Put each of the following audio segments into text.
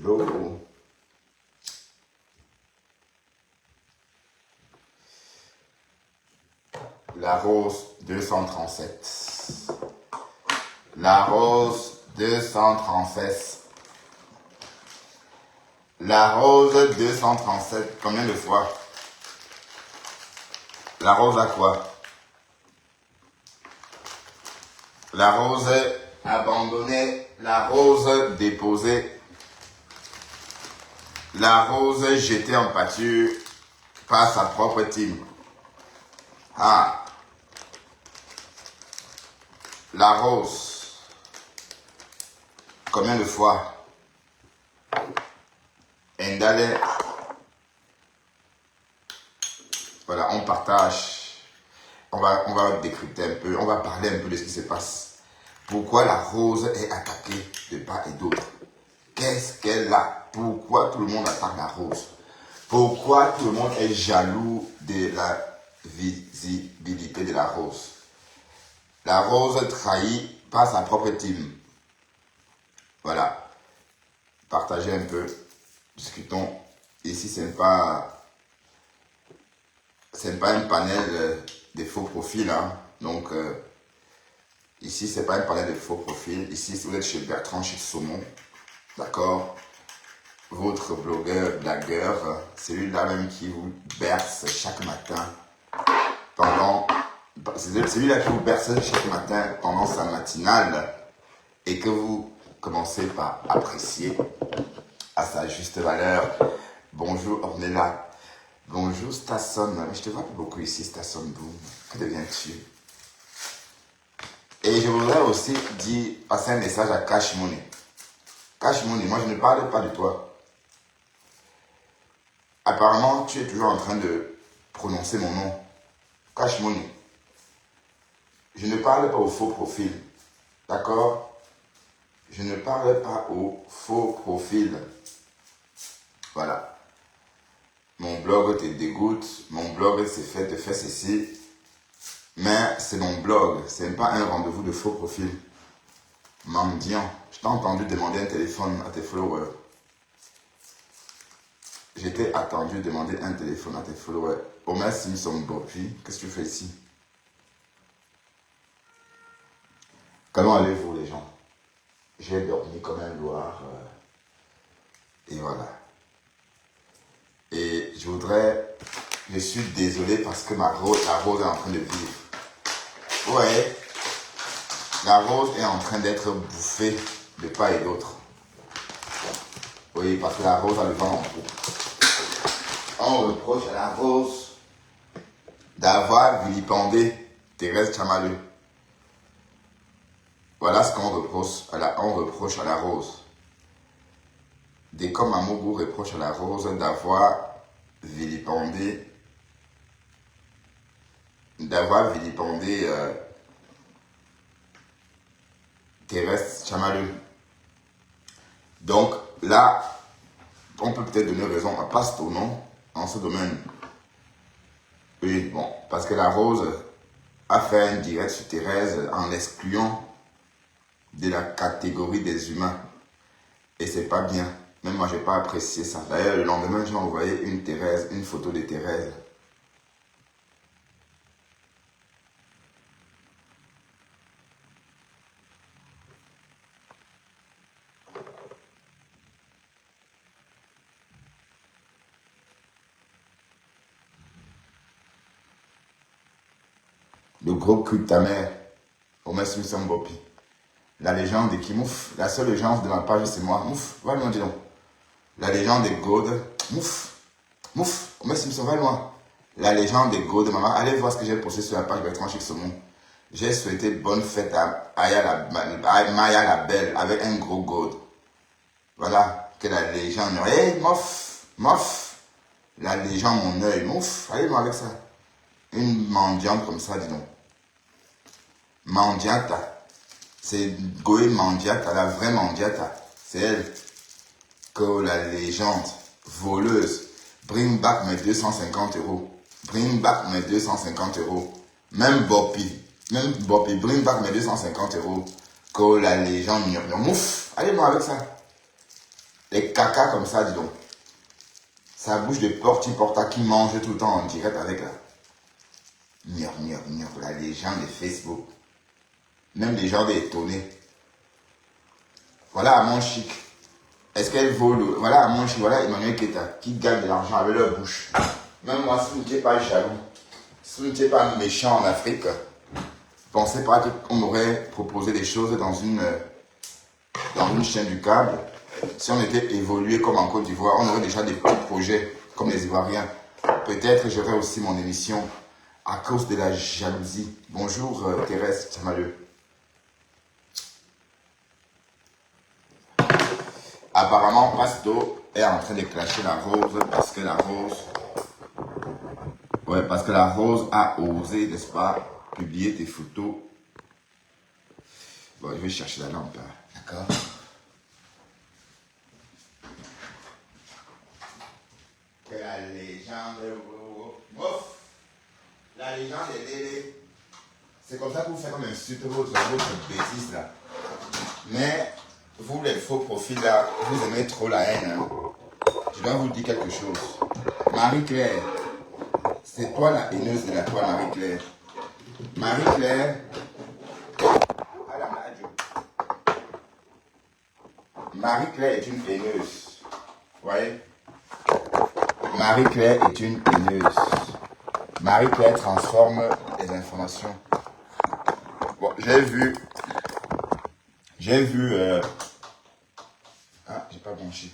l'eau. La rose 237. La rose 237. La rose 237. Combien de fois? La rose a quoi? La rose abandonnée. La rose déposée. La rose jetée en pâture par sa propre team. Ah. La rose. Combien de fois? Endale. Voilà, on partage. On va décrypter un peu. On va parler un peu de ce qui se passe. Pourquoi la rose est attaquée de part et d'autre? Qu'est-ce qu'elle a? Pourquoi tout le monde attaque la rose? Pourquoi tout le monde est jaloux de la visibilité de la rose? La rose trahie par sa propre team. Voilà. Partagez un peu. Discutons. Ici, ce n'est pas un panel de faux profils. Hein. Donc, ici, ce n'est pas un panel de faux profils. Ici, si vous êtes chez Bertrand, chez Saumon, d'accord? Votre blogueur, blagueur, celui-là même qui vous berce chaque matin c'est celui-là qui vous berce chaque matin pendant sa matinale et que vous commencez par apprécier à sa juste valeur. Bonjour Ornella. Bonjour Stasson. Je te vois plus beaucoup ici, Stasson Boom. Que deviens-tu? Et je voudrais aussi passer un message à Cash Money. Cash Money, moi je ne parle pas de toi. Apparemment, tu es toujours en train de prononcer mon nom. Cash Money. Je ne parle pas au faux profil. D'accord? Je ne parle pas au faux profil. Voilà. Mon blog te dégoûte. Mon blog te fait ceci. Mais c'est mon blog. Ce n'est pas un rendez-vous de faux profil. Mendiant. Je t'ai entendu demander un téléphone à tes followers. J'étais attendu demander un téléphone à tes followers. Omer Simpson Bopi, qu'est-ce que tu fais ici? Comment allez-vous les gens? J'ai dormi comme un loir. Et voilà. Et je suis désolé parce que la rose est en train de vivre. Ouais. La rose est en train d'être bouffée de part et d'autre. Oui, parce que la rose a le vent en poupe. On reproche à la rose d'avoir vilipendé Thérèse Tchamaleu. Voilà ce qu'on reproche à la rose. Dès comme Amougou reproche à la rose d'avoir vilipendé Thérèse Tchamaleu. Donc là, on peut peut-être donner raison à Pasto, non? En ce domaine. Oui, bon, parce que la rose a fait un direct sur Thérèse en l'excluant de la catégorie des humains. Et c'est pas bien. Même moi, j'ai pas apprécié ça. D'ailleurs, le lendemain, j'ai envoyé une photo de Thérèse. Le gros cul de ta mère. Omer Simpson Bopi. La légende de Kimouf. La seule légende de ma page, c'est moi. Mouf, va loin, dis donc. La légende des Gaudes. Mouf. Mouf. Omer Simpson, va loin. La légende des Gaudes, maman. Allez voir ce que j'ai posté sur la page Bertrand Chic Saumon. J'ai souhaité bonne fête à Maya la Belle avec un gros Gaude. Voilà. Que la légende. Hé, mof. Mof. La légende, mon œil. Mouf. Allez voir avec ça. Une mendiante comme ça, dis donc. Mandiata. C'est Goé Mandiata, la vraie Mandiata. C'est elle que la légende voleuse. Bring back mes 250 €. Bring back mes 250 €. Même Bopi, bring back mes 250 €. Que la légende murmure. Mouf, allez moi avec ça. Les cacas comme ça, dis donc. Ça bouge de porte à qui mange tout le temps en direct avec la la légende de Facebook. Même des gens étonnés. Voilà Amon Chic. Est-ce qu'elle vaut le... Voilà Amon Chic, voilà Emmanuel Keta qui gagne de l'argent avec leur bouche. Même moi, si vous n'étiez pas jaloux, si vous n'étiez pas méchant en Afrique, pensez pas qu'on m'aurait proposé des choses dans une chaîne du câble. Si on était évolué comme en Côte d'Ivoire, on aurait déjà des petits projets comme les Ivoiriens. Peut-être j'aurais aussi mon émission à cause de la jalousie. Bonjour Thérèse Tchamaleux. Apparemment, Pasto est en train de clasher la rose parce que la rose... Ouais, parce que la rose a osé, n'est-ce pas, publier des photos. Bon, je vais chercher la lampe, hein. D'accord. Que la légende... Mouf. La légende est Lélé. C'est comme ça que vous faites comme insulte votre bêtise là. Mais vous, les faux profils là, vous aimez trop la haine. Hein. Je dois vous dire quelque chose. Marie-Claire, c'est toi la haineuse de la toi, Marie-Claire. Marie-Claire, Marie-Claire est une haineuse. Vous voyez? Marie-Claire est une haineuse. Marie-Claire transforme les informations. Bon, j'ai vu. Ah, j'ai pas branché.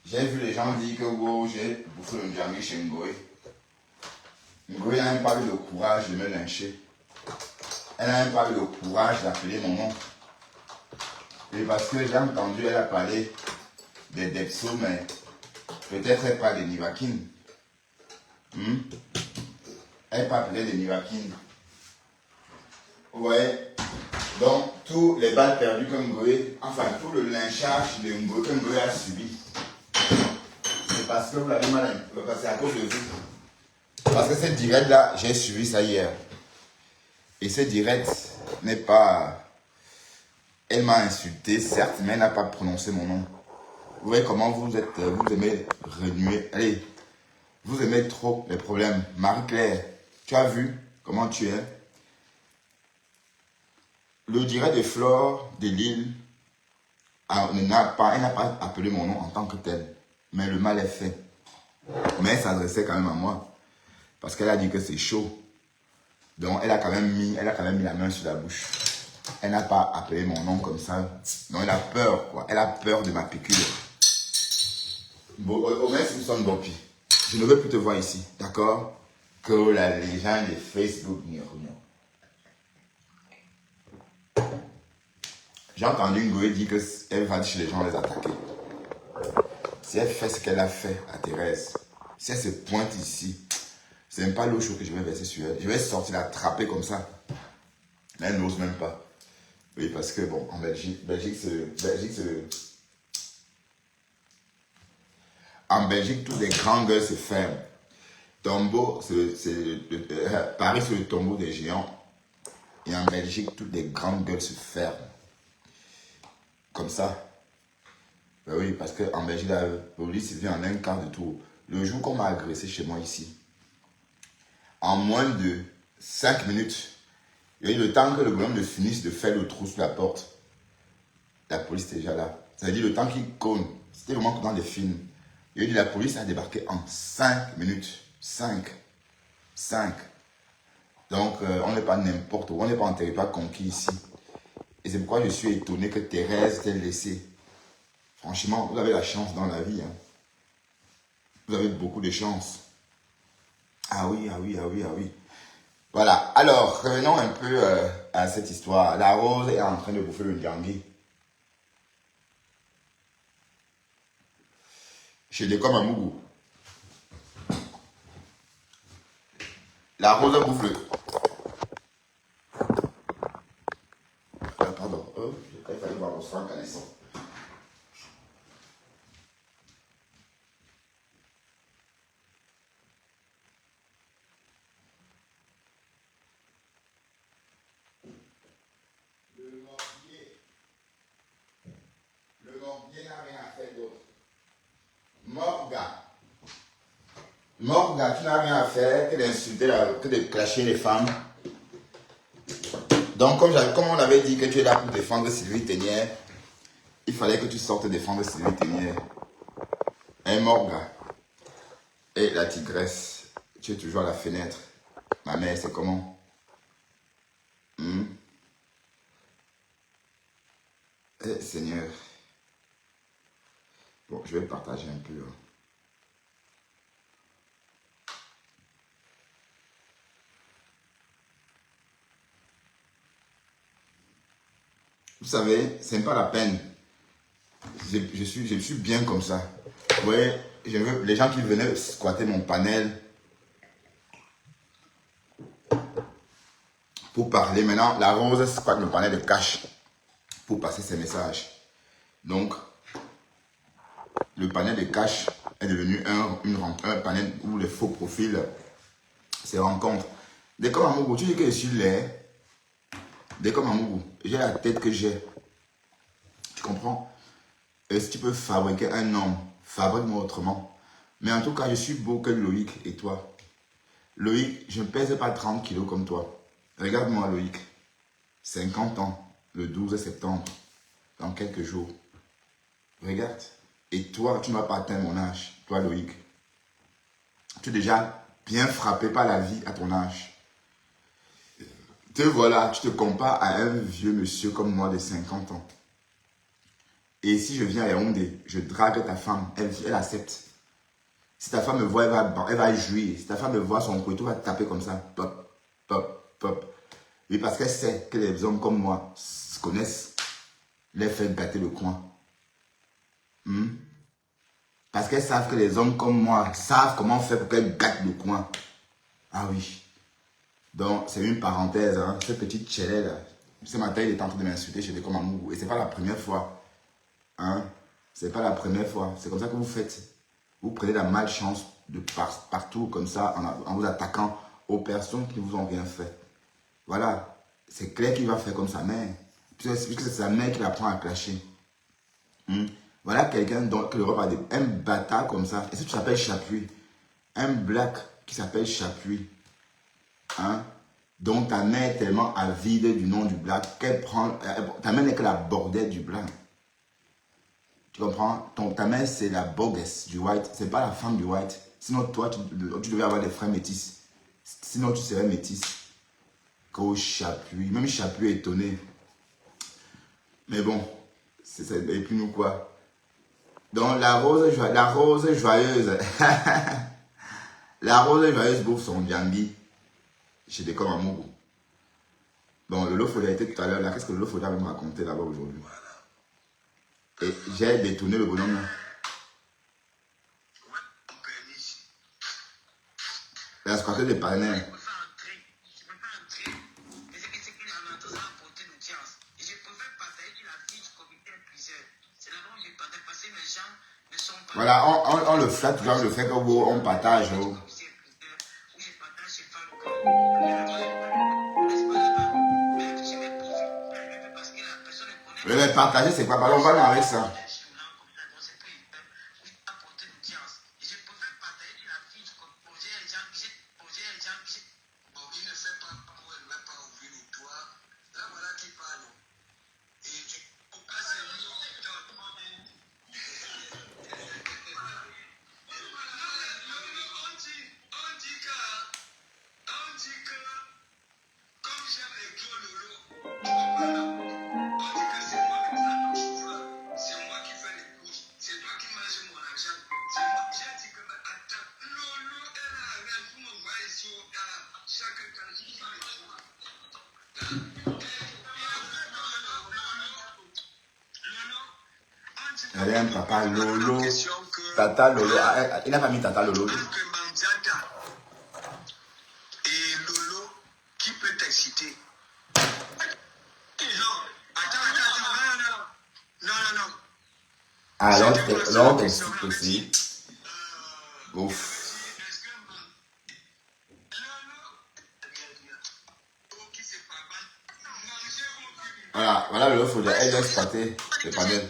J'ai vu les gens dire que wow, j'ai bouffé le Ndjangi chez Ngoé. Ngoé n'a même pas eu le courage de me lyncher. Elle n'a même pas eu le courage d'appeler mon nom. Et parce que j'ai entendu, elle a parlé des Depso, mais peut-être pas des Nivakin. Elle n'a pas parlé des Nivakin. Ouais. Donc, tous les balles perdues que Ngoé, enfin, tout le lynchage de Ngoé que Ngoé a subi, c'est parce que vous l'avez mal, c'est à cause de vous. Parce que cette direct-là, j'ai suivi ça hier. Et cette direct n'est pas... Elle m'a insulté, certes, mais elle n'a pas prononcé mon nom. Vous voyez comment vous aimez remuer. Allez, vous aimez trop les problèmes. Marie-Claire, tu as vu comment tu es? Le direct de Flore de Lille, elle n'a pas appelé mon nom en tant que tel. Mais le mal est fait. Mais elle s'adressait quand même à moi. Parce qu'elle a dit que c'est chaud. Donc elle a quand même mis la main sur la bouche. Elle n'a pas appelé mon nom comme ça. Non, elle a peur, quoi. Elle a peur de ma piqûre. Bon, Omer Simpson Bopi, je ne veux plus te voir ici, d'accord? Que la légende de Facebook n'y revient. J'ai entendu Ngoé dire qu'elle va chez les gens les attaquer. Si elle fait ce qu'elle a fait à Thérèse, si elle se pointe ici, c'est même pas l'eau chaude que je vais verser sur elle. Je vais sortir la trapper comme ça. Mais elle n'ose même pas. Oui, parce que bon, en Belgique, en Belgique, tous les grands gueules se ferment. Tombeau, Paris, c'est le tombeau des géants. Et en Belgique, toutes les grandes gueules se ferment. Comme ça. Ben oui, parce qu'en Belgique, la police vient en un quart de tour. Le jour qu'on m'a agressé chez moi ici, en moins de 5 minutes, il y a eu le temps que le bonhomme finisse de faire le trou sous la porte. La police était déjà là. Ça veut dire le temps qu'il cogne. C'était vraiment comme dans des films. Il y a eu la police a débarqué en 5 minutes. 5. Donc, on n'est pas n'importe où. On n'est pas en territoire conquis ici. Et c'est pourquoi je suis étonné que Thérèse t'ait laissé. Franchement, vous avez la chance dans la vie. Hein. Vous avez beaucoup de chance. Ah oui. Voilà. Alors, revenons un peu à cette histoire. La rose est en train de bouffer le Ndjangi. Chez des comme à Mougou. La rose bouffe le... pardon. Il fallait voir mon sang connaissant. Le morbier n'a rien à faire d'autre. Morgan, tu n'as rien à faire que d'insulter, que de clasher les femmes. Donc, comme on avait dit que tu es là pour défendre Sylvie Ténière, il fallait que tu sortes défendre Sylvie Ténière. Hein, Morgan? Et la tigresse, tu es toujours à la fenêtre. Ma mère, c'est comment? Eh, Seigneur. Bon, je vais partager un peu. Vous savez, c'est pas la peine. Je suis bien comme ça. Vous voyez, les gens qui venaient squatter mon panel pour parler. Maintenant, la Rose squatte le panel de cash pour passer ses messages. Donc, le panel de cash est devenu un panel où les faux profils se rencontrent. Dès comme Amougou, tu dis que je suis laid. Dès comme Amougou, j'ai la tête que j'ai. Tu comprends? Et si tu peux fabriquer un homme, fabrique-moi autrement. Mais en tout cas, je suis beau que Loïc et toi. Loïc, je ne pèse pas 30 kilos comme toi. Regarde-moi Loïc, 50 ans, le 12 septembre, dans quelques jours. Regarde. Et toi, tu ne vas pas atteindre mon âge. Toi Loïc, tu es déjà bien frappé par la vie à ton âge. Te voilà, tu te compares à un vieux monsieur comme moi de 50 ans. Et si je viens à Yaoundé, je drague ta femme, elle accepte. Si ta femme me voit, elle va jouir. Si ta femme me voit, son couteau va taper comme ça. Pop, pop, pop. Oui, parce qu'elle sait que les hommes comme moi se connaissent les faire gâter le coin. Parce qu'elles savent que les hommes comme moi savent comment faire pour qu'elles gâtent le coin. Ah oui. Donc, c'est une parenthèse, hein. Cette petite chérie là. Ce matin, il est en train de m'insulter chez des comme Amougou. Et c'est pas la première fois. Hein? C'est pas la première fois. C'est comme ça que vous faites. Vous prenez la malchance de partout comme ça en vous attaquant aux personnes qui ne vous ont rien fait. Voilà. C'est clair qu'il va faire comme sa mère. Puisque c'est sa mère qui l'apprend à clasher. Voilà quelqu'un que l'Europe a dit. Un bâtard comme ça. Et si tu t'appelles Chapuis. Un black qui s'appelle Chapuis. Hein? Donc ta mère est tellement avide du nom du black qu'elle prend. Ta mère n'est que la bordette du blanc. Tu comprends? Ta mère, c'est la bogus du white. C'est pas la femme du white. Sinon, toi, tu devais avoir des frères métis. Sinon, tu serais métis. Qu'au Chapuis. Même Chapuis est étonné. Mais bon, et puis nous quoi? Donc, la rose joyeuse. La rose joyeuse bouffe son djambi chez des comme Amougou. Bon, le Lolo a été tout à l'heure là. Qu'est-ce que le Lolo va me raconter là-bas aujourd'hui? Et j'ai détourné le bonhomme là. Il a squatté des partenaires. Voilà, on le flatte, genre le fait qu'on partage. Oh. Mais partager, c'est pas mal, on va avec ça. Rien, papa Lolo. Tata Lolo. Il n'a pas mis Tata Lolo. Et Lolo, qui peut t'exciter? Non. Ah, l'autre t'excite aussi. Ouf. Voilà le faut dire. Elle laisse pâter le panel.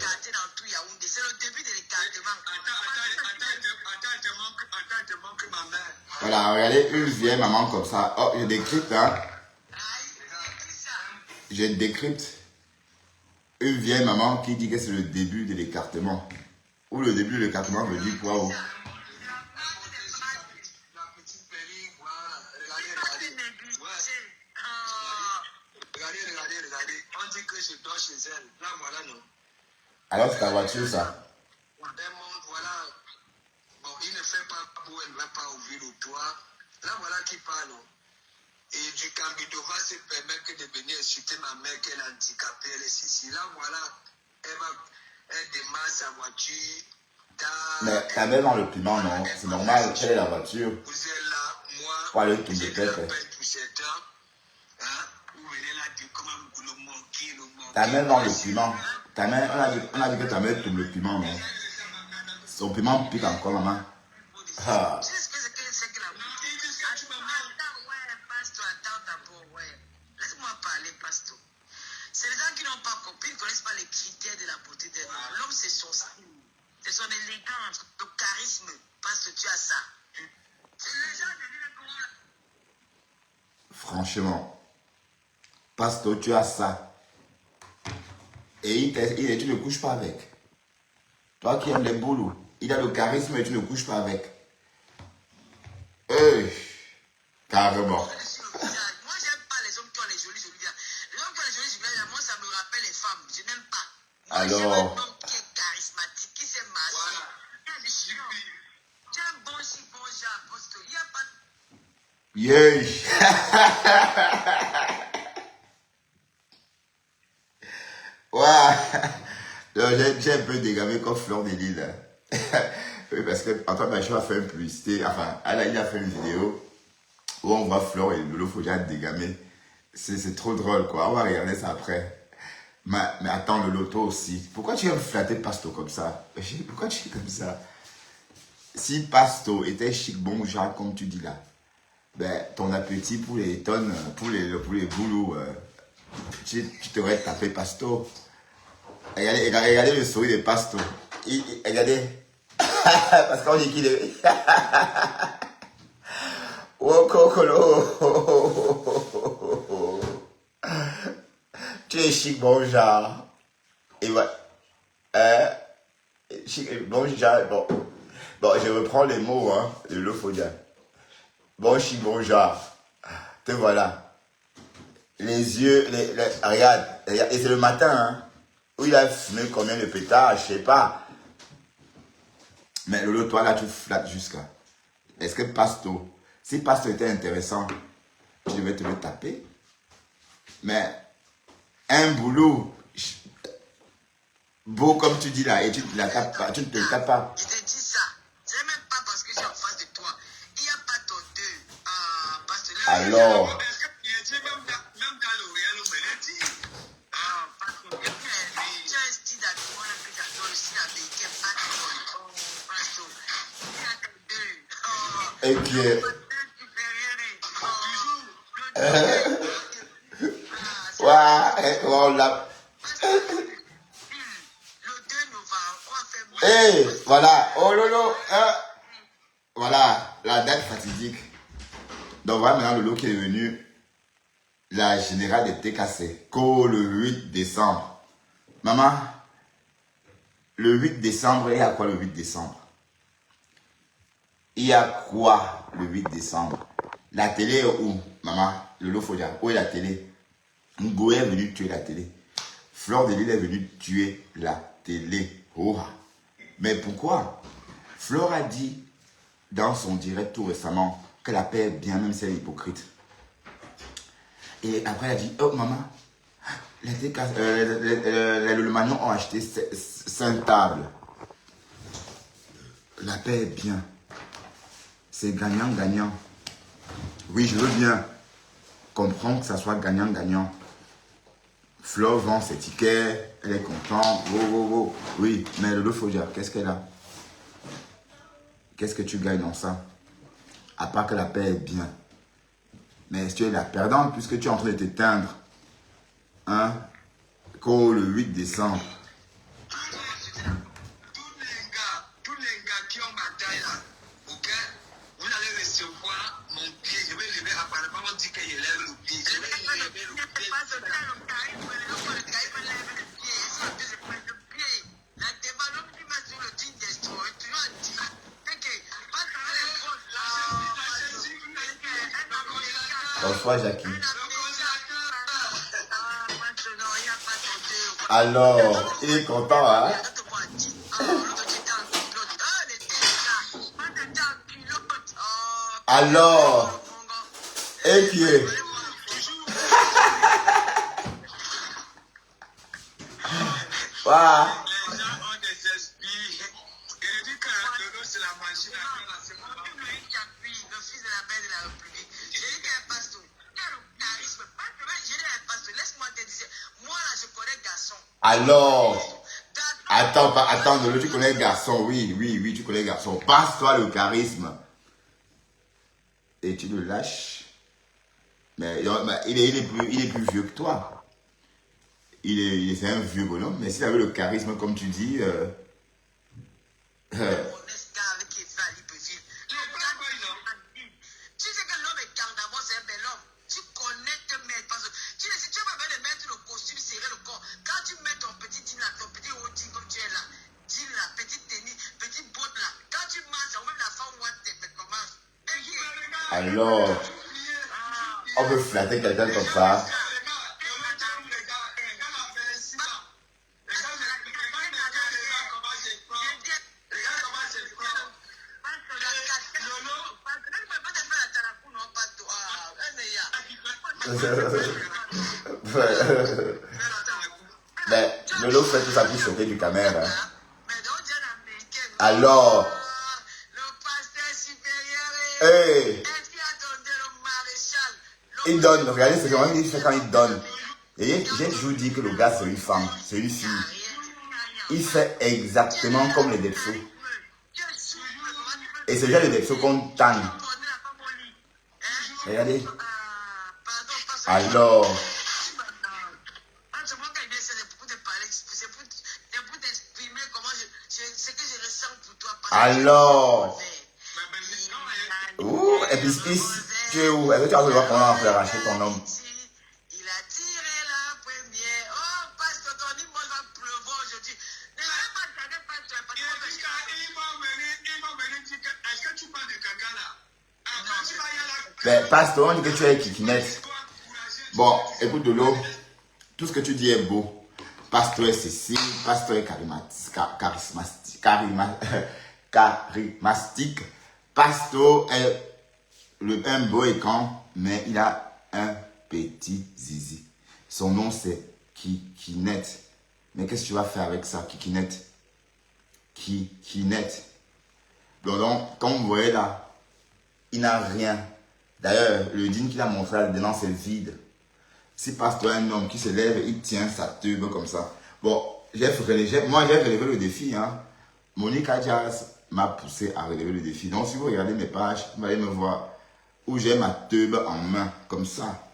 Voilà, regardez une vieille maman comme ça. Oh, je décrypte, hein. Je décrypte une vieille maman qui dit que c'est le début de l'écartement. Ou le début de l'écartement veut dire quoi? Oh? Regardez. On dit que je dors chez elle. Là, voilà, non. Alors, c'est ta voiture, ça? Voilà. Bon, il ne fait pas beau, elle ne va pas ouvrir le toit. Là, voilà qui parle. Et du Cambidova se permet que de venir insulter ma mère qu'elle est handicapée, elle est ici. Là, voilà, elle démarre sa voiture. Mais ta mère dans le piment, non? C'est normal, quelle est la voiture? Vous êtes là, moi, Pour aller tout de j'ai tête. de la peine pour 7 ans. Hein? Vous venez là, dire comment le manquer. Ta mère dans le piment. Ta mère, on a dit que ta mère tourne le piment, non? Son piment pique encore, maman. Ah. Laisse-moi parler, pasteur. C'est les gens qui n'ont pas compris, ils ne connaissent pas les critères de la beauté d'un homme. L'homme, c'est son style, c'est son élégance, le charisme. Parce que tu as ça. Franchement, pasteur, tu as ça. Et tu ne couches pas avec. Toi qui aimes les boulots, il a le charisme et tu ne couches pas avec. Carrément. Moi, j'aime pas les hommes qui ont les jolis visages. Les hommes qui ont les jolis visages, moi, ça me rappelle les femmes. Je n'aime pas. Moi, alors, j'aime un homme qui est charismatique, qui sait marcher. Voilà. Tu as un bon chic, bon genre, parce qu'il n'y a pas de... yeah. Ouais. J'ai un peu dégamé comme Fleur de Lille. Oui, parce que Antoine Machon a fait une publicité, enfin, il a fait une vidéo où on voit Fleur et Lolo Fodia dégamer. C'est trop drôle, quoi. On va regarder ça après. Mais attends, Lolo, toi aussi. Pourquoi tu aimes flatter Pasto comme ça? Pourquoi tu es comme ça? Si Pasto était chic, bon genre, comme tu dis là, ben, ton appétit pour les tonnes, pour les boulots, tu t'aurais tapé Pasto. Regardez le sourire de Pasto. Regardez. Parce qu'on dit qu'il est... Oh, Cocolo. Tu es chic, bon genre. Et voilà. Chic, bon genre. Bon, je reprends les mots, hein, de l'Ophodia. Bon chic, bon genre. Te voilà. Les yeux, regarde. Et c'est le matin, hein. Où il a fumé combien de pétards, je sais pas. Mais Lolo, toi là, tu flattes jusqu'à. Est-ce que Pasto, si Pasto était intéressant, tu devais te le taper? Mais un boulot beau comme tu dis là, et tu ne la tapes pas, tu ne te le tapes pas. Je te dis ça. C'est même pas parce que j'ai en face de toi. Il n'y a pas ton deux. Pasto. Alors. Même dans le réel, on me l'a dit. Pasto, tu as un style d'habillement que j'adore, le style américain, Pasto. Et puis, on l'a. Hey, voilà, oh lolo, voilà, la date fatidique. Donc voilà maintenant Lolo qui est devenu la générale des TKC, le 8 décembre. Maman, le 8 décembre, il y a quoi le 8 décembre? Il y a quoi le 8 décembre? La télé est où, maman? Lolo Fodia, où est la télé? Ngo est venu tuer la télé. Fleur de Lille est venue tuer la télé. Oh. Mais pourquoi? Fleur a dit dans son direct tout récemment que la paix est bien, même si elle est hypocrite. Et après elle a dit, oh maman, le Magnon ont acheté 5 tables. La paix est bien. C'est gagnant-gagnant. Oui, je veux bien comprendre que ça soit gagnant-gagnant. Flo vend ses tickets, elle est contente. Oui, mais le Fodia, qu'est-ce qu'elle a? Qu'est-ce que tu gagnes dans ça? À part que la paix est bien. Mais tu es la perdante puisque tu es en train de t'éteindre. Hein? Qu'au le 8 décembre. Tous les gars qui ont ma taille là, ok? Vous allez recevoir Bonsoir, Jackie. Un appréciateur. Ah, maintenant, il n'y a pas de... Alors, il est content, hein? Alors, et qui est? Waouh. Les gens ont des esprits. Il dit que Lolo, c'est la machine à faire la seconde. Le fils de la mère de la République. J'ai dit qu'un pasteur. Quel charisme. J'ai dit un pasteur. Laisse-moi te dire. Moi, là, je connais garçon. Alors, attends, Lolo, tu connais le garçon. Oui, tu connais le garçon. Passe-toi le charisme. Et tu le lâches. Mais il est plus vieux que toi. C'est un vieux bonhomme, mais s'il avait le charisme, comme tu dis, Tu sais que l'homme est cardamom, c'est un bel homme. Tu connais que mettre. Tu ne sais pas de mettre le costume, serrer le corps. Quand tu mets ton petit jean là, ton petit haut jean comme tu es là, jean là, petite tenue, petite botte là. Quand tu marches, on même la femme voit tes comment. alors, on peut flatter quelqu'un comme ça. Mais Lolo fait tout ça pour choquer du caméra. Alors, hey, il donne, regardez ce qu'il fait quand il donne. Et j'ai toujours dit que le gars c'est une femme, c'est une fille. Il fait exactement comme les Depso. Et c'est déjà les Depso qu'on tanne. Regardez. Alors. Alors. Ouh, et puis, tu es où? Est-ce que tu vas voir comment on va arracher ton homme? Il a tiré la première. Oh, parce que ton immeuble va pleuvoir aujourd'hui. Ne vais pas regarder pas toi. Il m'a venu dire est-ce que tu parles de caca là? Quand tu vas y aller. Mais pasteur, on dit que tu es kikinette. Bon, écoute de l'eau. Tout ce que tu dis est beau. Pasteur est Cécile, pasteur est charismatique. Pasteur est un beau écran, mais il a un petit zizi. Son nom c'est Kikinette. Mais qu'est-ce que tu vas faire avec ça, Kikinette? Kikinette. Donc, comme vous voyez là, il n'a rien. D'ailleurs, le jean qu'il a montré là-dedans, c'est vide. Si pasteur un homme qui se lève, il tient sa teube comme ça. Bon, moi j'ai relevé le défi. Hein. Monique Adjas m'a poussé à relever le défi. Donc si vous regardez mes pages, vous allez me voir où j'ai ma teube en main, comme ça.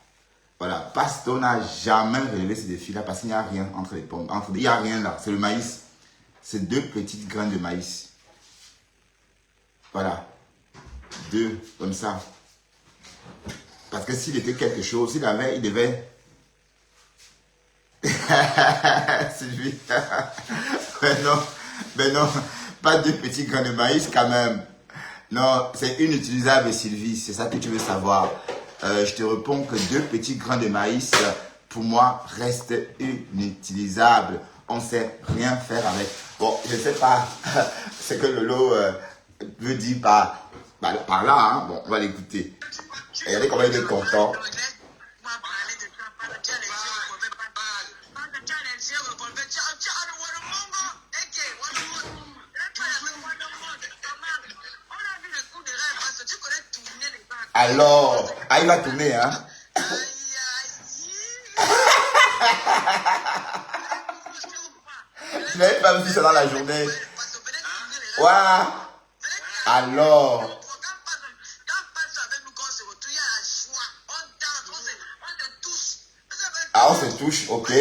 Voilà, pasteur n'a jamais relevé ce défi-là parce qu'il n'y a rien entre les pommes. Il n'y a rien là, c'est le maïs. C'est 2 petites graines de maïs. Voilà, 2, comme ça. Parce que s'il était quelque chose, il devait... C'est lui. mais non, pas 2 petits grains de maïs quand même. Non, c'est inutilisable, Sylvie, c'est ça que tu veux savoir. Je te réponds que 2 petits grains de maïs, pour moi, restent inutilisables. On ne sait rien faire avec. Bon, je ne sais pas ce que Lolo veut dire par là. Hein. Bon, on va l'écouter. Regardez comment il est content. Alors, il va tourner, hein? Tu n'avais pas vu ça dans la journée. Waouh! Alors. Ah, on se touche, ok.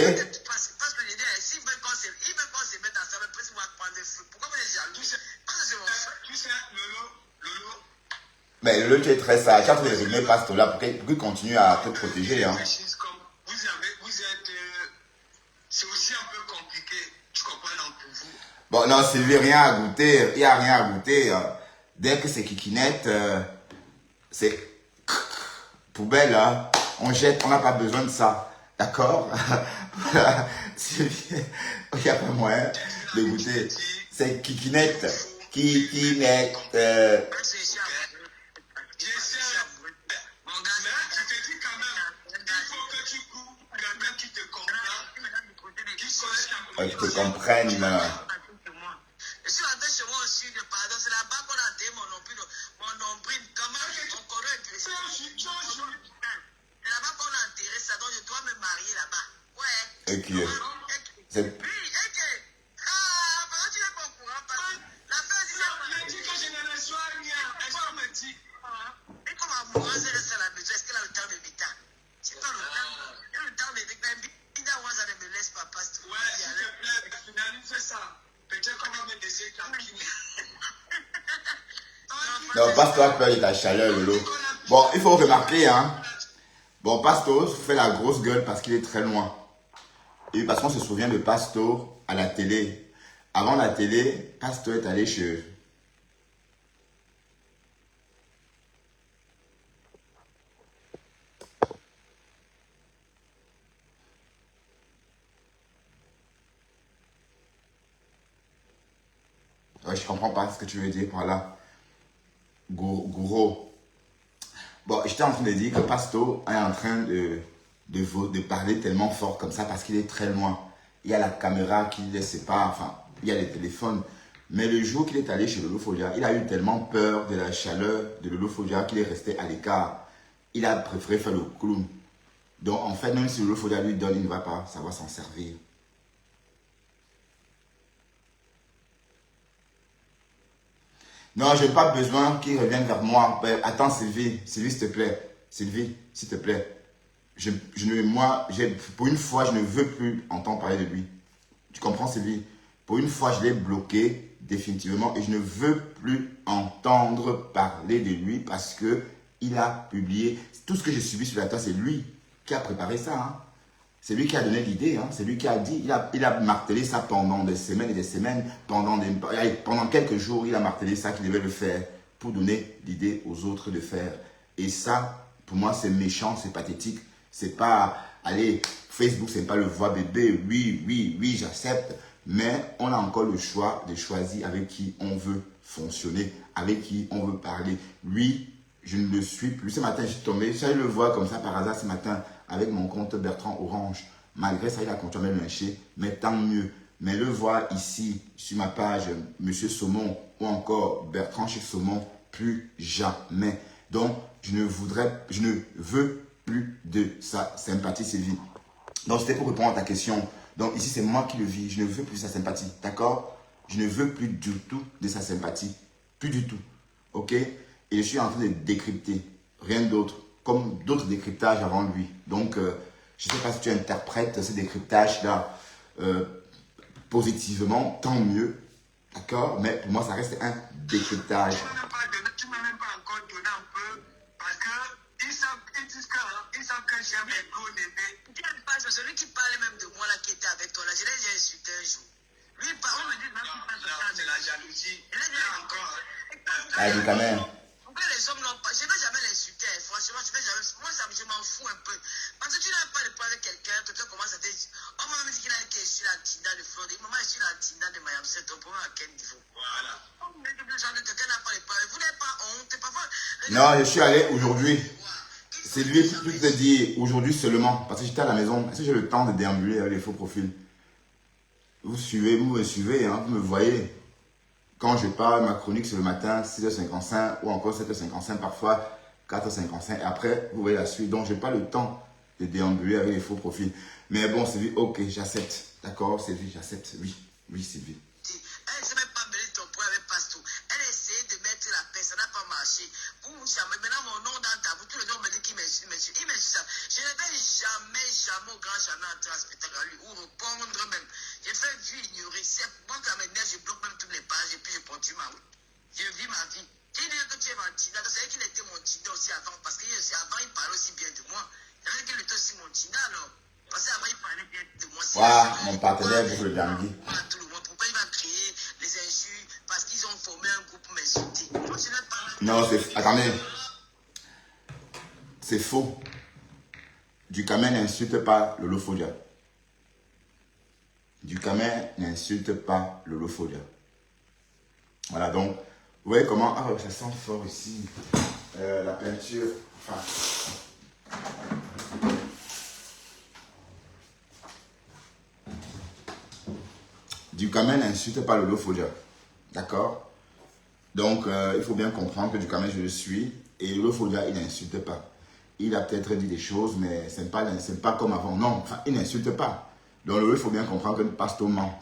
Mais Lolo, tu es très sage. Tu as fait rimer Pasteur là pour qu'il continue à te protéger. Hein. C'est aussi un peu compliqué. Tu comprends donc pour vous. Bon, non, Sylvie, rien à goûter. Il n'y a rien à goûter. Dès que c'est Kikinette, c'est poubelle. Hein. on jette, on n'a pas besoin de ça. D'accord? Voilà. Il n'y a pas moyen de goûter. C'est Kikinette. Kikinette. Mon gars, je te dis quand même, il faut que tu goûtes quelqu'un qui te comprend, Je te comprenne. Je suis rentré chez moi aussi, de pardon. C'est là-bas qu'on a dit mon nombril. Comment on connaît c'est là-bas qu'on a enterré ça, donc je dois me marier là-bas. Ouais. Ok. Oui, ok. Ah, parce que tu n'es pas au courant. Parce que la fin, c'est ça. Je dis que je ne reçois rien. Est-ce qu'on me dit? Et comme amoureuse, elle reste à la maison. Est-ce qu'elle a le temps de m'état? C'est pas le temps. Elle a le temps de m'état. Bida Waza ne me laisse pas passer. Ouais, s'il te plaît, finalise ça. Peut-être qu'on va me laisser tranquille. Non, Pasto a peur de ta chaleur, Lolo. Bon, il faut remarquer, hein. Bon, Pasto fait la grosse gueule parce qu'il est très loin. Et parce qu'on se souvient de Pasto à la télé. Avant la télé, Pasto est allé chez eux. Ouais, je comprends pas ce que tu veux dire par là. Gouro. Bon, j'étais en train de dire que Pasto est en train de parler tellement fort comme ça parce qu'il est très loin. Il y a la caméra qui les sépare, enfin, il y a les téléphones. Mais le jour qu'il est allé chez Lolo Fodia, il a eu tellement peur de la chaleur de Lolo Fodia qu'il est resté à l'écart. Il a préféré faire le clown. Donc, en fait, même si Lolo Fodia lui donne, il ne va pas savoir s'en servir. Non, je n'ai pas besoin qu'il revienne vers moi. Attends, Sylvie, s'il te plaît. Sylvie, s'il te plaît. Pour une fois, je ne veux plus entendre parler de lui. Tu comprends, Sylvie? Pour une fois, je l'ai bloqué définitivement et je ne veux plus entendre parler de lui parce que il a publié. Tout ce que j'ai subi sur la toile, c'est lui qui a préparé ça. Hein. C'est lui qui a donné l'idée. Hein. C'est lui qui a dit. Il a martelé ça pendant des semaines et des semaines. Pendant quelques jours, il a martelé ça qu'il devait le faire pour donner l'idée aux autres de faire. Et ça, pour moi, c'est méchant, c'est pathétique. C'est pas, allez, Facebook, c'est pas le voix bébé. Oui, j'accepte. Mais on a encore le choix de choisir avec qui on veut fonctionner, avec qui on veut parler. Lui, je ne le suis plus. Ce matin, je suis tombé, j'allais le voir comme ça par hasard ce matin avec mon compte Bertrand Orange. Malgré ça, il a continué à me lyncher, mais tant mieux. Mais le voir ici, sur ma page, Monsieur Saumon ou encore Bertrand chez Saumon, plus jamais. Donc, je ne veux plus de sa sympathie, Sylvie. Donc, c'était pour répondre à ta question. Donc, ici, c'est moi qui le vis. Je ne veux plus de sa sympathie. D'accord? Je ne veux plus du tout de sa sympathie. Plus du tout. OK? Et je suis en train de décrypter. Rien d'autre. Comme d'autres décryptages avant lui. Donc, je ne sais pas si tu interprètes ces décryptages-là positivement. Tant mieux. D'accord? Mais pour moi, ça reste un décryptage. Tu ne m'as même pas encore donné un peu parce qu'ils savent que j'aime les gros bébés. Celui qui parlait même de moi là qui était avec toi là, je l'ai déjà insulté un jour. Lui, il parle, on me dit même pas c'est la jalousie. Il est déjà encore. Allez, quand même. Pourquoi les hommes n'ont pas. Je ne vais jamais l'insulter, franchement, moi, je m'en fous un peu. Parce que tu n'as pas de parler de quelqu'un, quelqu'un commence à te dire. On m'a même dit qu'il a été sur la Tinda de Floride. Maman, je suis la Tinda de Miami, c'est ton problème à quel niveau? Voilà. Quelqu'un n'a pas de parler. Vous n'avez pas honte, parfois. Non, je suis allé aujourd'hui. C'est lui qui te dit aujourd'hui seulement. Parce que j'étais à la maison. Est-ce que j'ai le temps de déambuler avec les faux profils? Vous me suivez, hein, vous me voyez. Quand je parle, ma chronique c'est le matin, 6h55 ou encore 7h55 parfois, 4h55. Et après, vous voyez la suite. Donc, je n'ai pas le temps de déambuler avec les faux profils. Mais bon, Sylvie, ok, j'accepte. D'accord, Sylvie, j'accepte. Oui, Sylvie. Elle ne s'est même pas mêlée ton point avec Pasto. Elle a essayé de mettre la paix, ça n'a pas marché. Maintenant, mon nom dans ta bouche, tout le monde me dit qu'il m'insulte. Il m'insulte ça. Je ne vais jamais au grand jamais entrer en spectacle à lui ou répondre même. J'ai fait vu ignorer. C'est moi qui m'énerve, je bloque même toutes les pages et puis je continue ma route. Je vis ma vie. J'ai dit que tu es mon Tina. C'est vrai qu'il était mon Tina aussi avant. Parce qu'avant, il parlait aussi bien de moi. C'est vrai qu'il était aussi mon Tina, non? Parce qu'avant, il parlait bien de moi. Waouh, mon partenaire pour le Dangui. Pourquoi il va créer les insultes? Parce qu'ils ont formé un groupe pour m'insulter. Non, attendez. C'est faux. Ducamel n'insulte pas Lolo Fodia. Ducamel n'insulte pas Lolo Fodia. Voilà, donc, vous voyez comment... Ah, ça sent fort ici. La peinture. Enfin... Ducamel n'insulte pas Lolo Fodia. D'accord? Donc, il faut bien comprendre que Ducamel, je le suis. Et Lolo Fodia, il n'insulte pas. Il a peut-être dit des choses, mais ce n'est pas comme avant. Non, enfin, il n'insulte pas. Donc, il faut bien comprendre que le pasteur ment.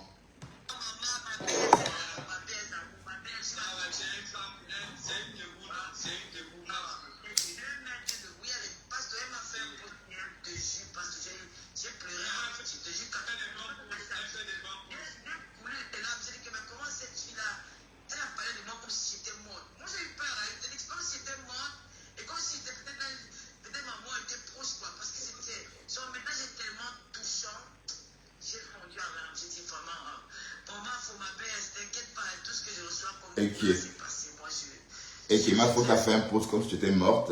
Et qui m'a fait faire un pause comme si tu étais morte.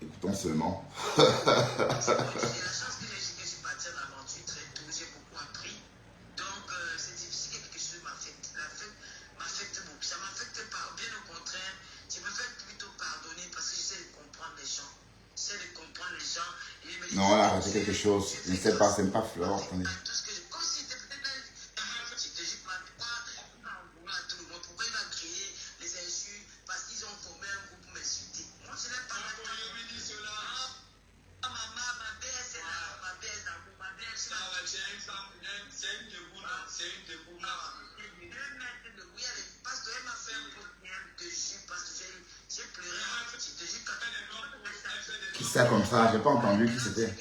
Écoutons seulement. Non, on a arrêté quelque chose. Je ne sais pas, c'est pas Flore. Attendez. Qui ça comme ça? J'ai pas entendu qui c'était.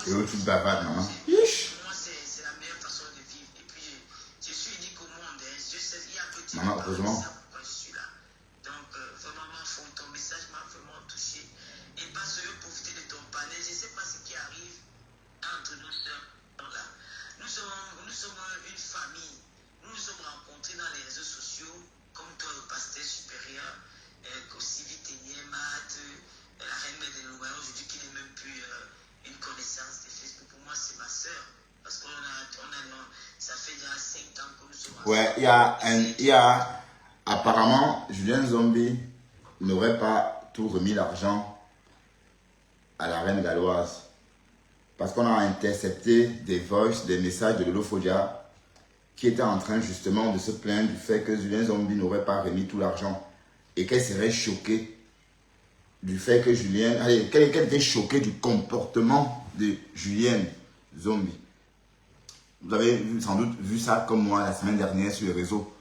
Et où tu te bavardes, maman? Maman, heureusement. Ouais, il y a apparemment, Julien Zombie n'aurait pas tout remis l'argent à la reine galloise. Parce qu'on a intercepté des voices, des messages de Lolo Fodia qui était en train justement de se plaindre du fait que Julien Zombie n'aurait pas remis tout l'argent et qu'elle serait choquée du fait que qu'elle était choquée du comportement de Julien Zombie. Vous avez sans doute vu ça comme moi la semaine dernière sur les réseaux.